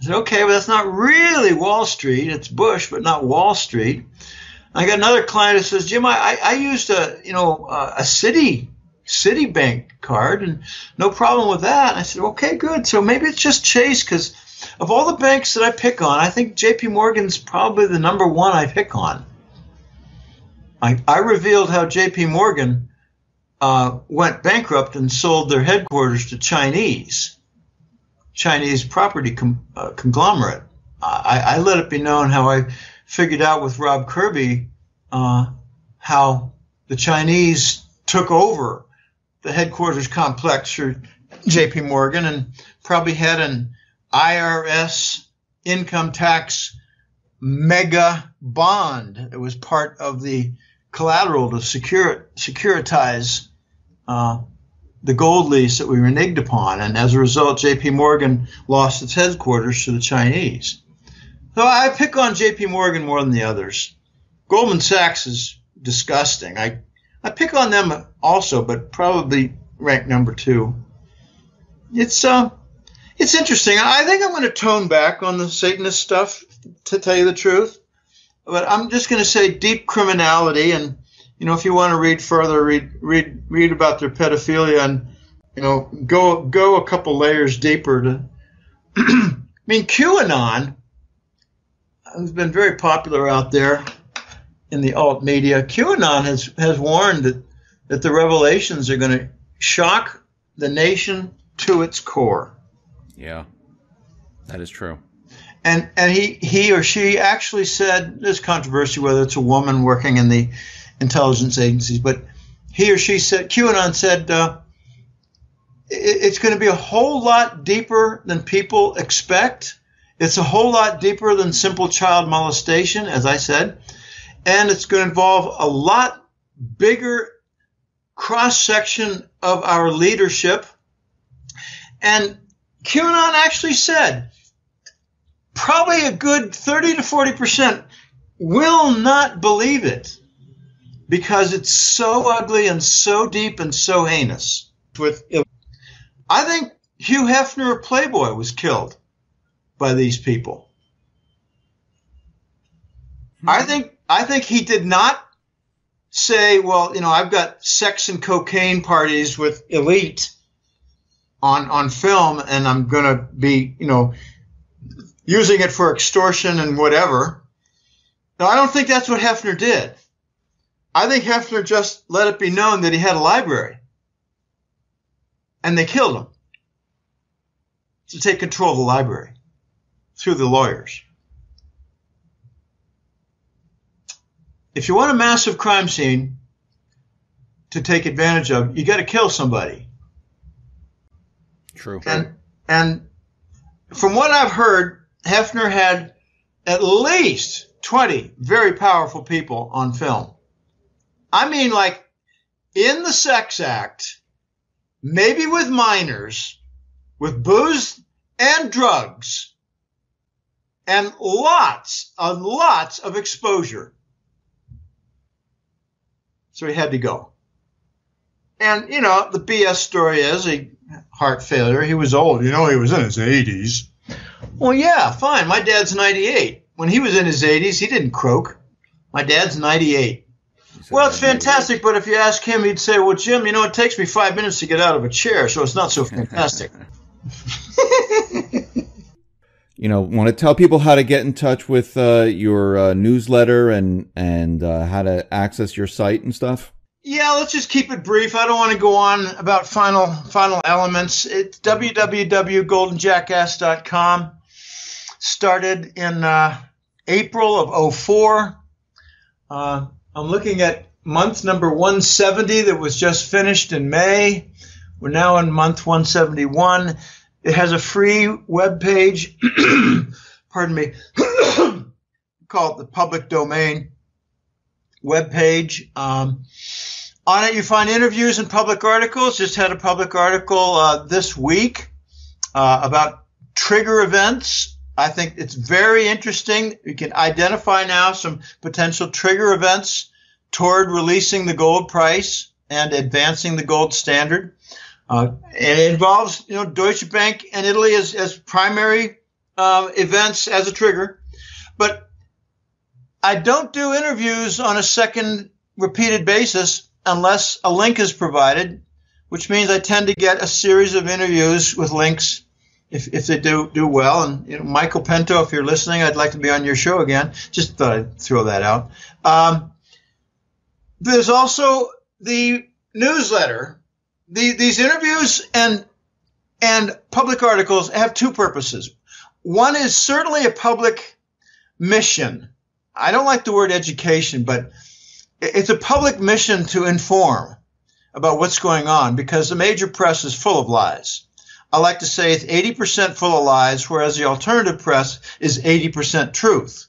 I said, okay, but that's not really Wall Street. It's Bush, but not Wall Street. I got another client who says, Jim, I used a Citibank card and no problem with that. And I said, okay, good. So maybe it's just Chase, because of all the banks that I pick on, I think JP Morgan's probably the number one I pick on. I revealed how JP Morgan went bankrupt and sold their headquarters to Chinese property conglomerate. I let it be known how I figured out with Rob Kirby how the Chinese took over the headquarters complex for JP Morgan and probably had an IRS income tax mega bond. It was part of the collateral to securitize the gold lease that we reneged upon. And as a result, JP Morgan lost its headquarters to the Chinese. So I pick on JP Morgan more than the others. Goldman Sachs is disgusting. I pick on them also, but probably rank number 2. It's interesting. I think I'm going to tone back on the Satanist stuff, to tell you the truth. But I'm just going to say deep criminality, and you know, if you want to read further, read about their pedophilia, and you know, go a couple layers deeper. To, I mean, QAnon has been very popular out there in the alt media. QAnon has warned that the revelations are going to shock the nation to its core. Yeah, that is true. And he or she actually said, there's controversy whether it's a woman working in the intelligence agencies, but he or she said, QAnon said, it's going to be a whole lot deeper than people expect. It's a whole lot deeper than simple child molestation, as I said, and it's going to involve a lot bigger cross-section of our leadership. And QAnon actually said probably a good 30 to 40% will not believe it because it's so ugly and so deep and so heinous. I think Hugh Hefner of Playboy was killed by these people. I think he did not say, well, you know, I've got sex and cocaine parties with elite on film, and I'm going to be, you know, using it for extortion and whatever. No, I don't think that's what Hefner did. I think Hefner just let it be known that he had a library, and they killed him to take control of the library through the lawyers. If you want a massive crime scene to take advantage of, you got to kill somebody. True. And from what I've heard, Hefner had at least 20 very powerful people on film. I mean, like in the sex act, maybe with minors, with booze and drugs, and lots of exposure. So he had to go. And, you know, the BS story is heart failure. He was old. You know, he was in his 80s. Well, yeah, fine. My dad's 98. When he was in his 80s, he didn't croak. My dad's 98. Well, it's fantastic, but if you ask him, he'd say, well, Jim, you know, it takes me 5 minutes to get out of a chair, so it's not so fantastic. You know, want to tell people how to get in touch with your newsletter and how to access your site and stuff? Yeah, let's just keep it brief. I don't want to go on about final elements. It's www.goldenjackass.com. Started in April of '04. I'm looking at month number 170 that was just finished in May. We're now in month 171. It has a free web page, pardon me, called the public domain web page. On it, you find interviews and public articles. Just had a public article this week about trigger events. I think it's very interesting. You can identify now some potential trigger events toward releasing the gold price and advancing the gold standard. And it involves, Deutsche Bank and Italy as primary events as a trigger. But I don't do interviews on a second repeated basis unless a link is provided, which means I tend to get a series of interviews with links if they do well. And Michael Pinto, if you're listening, I'd like to be on your show again. Just thought I'd throw that out. There's also the newsletter. These interviews and public articles have two purposes. One is certainly a public mission. I don't like the word education, but it's a public mission to inform about what's going on because the major press is full of lies. I like to say it's 80% full of lies, whereas the alternative press is 80% truth.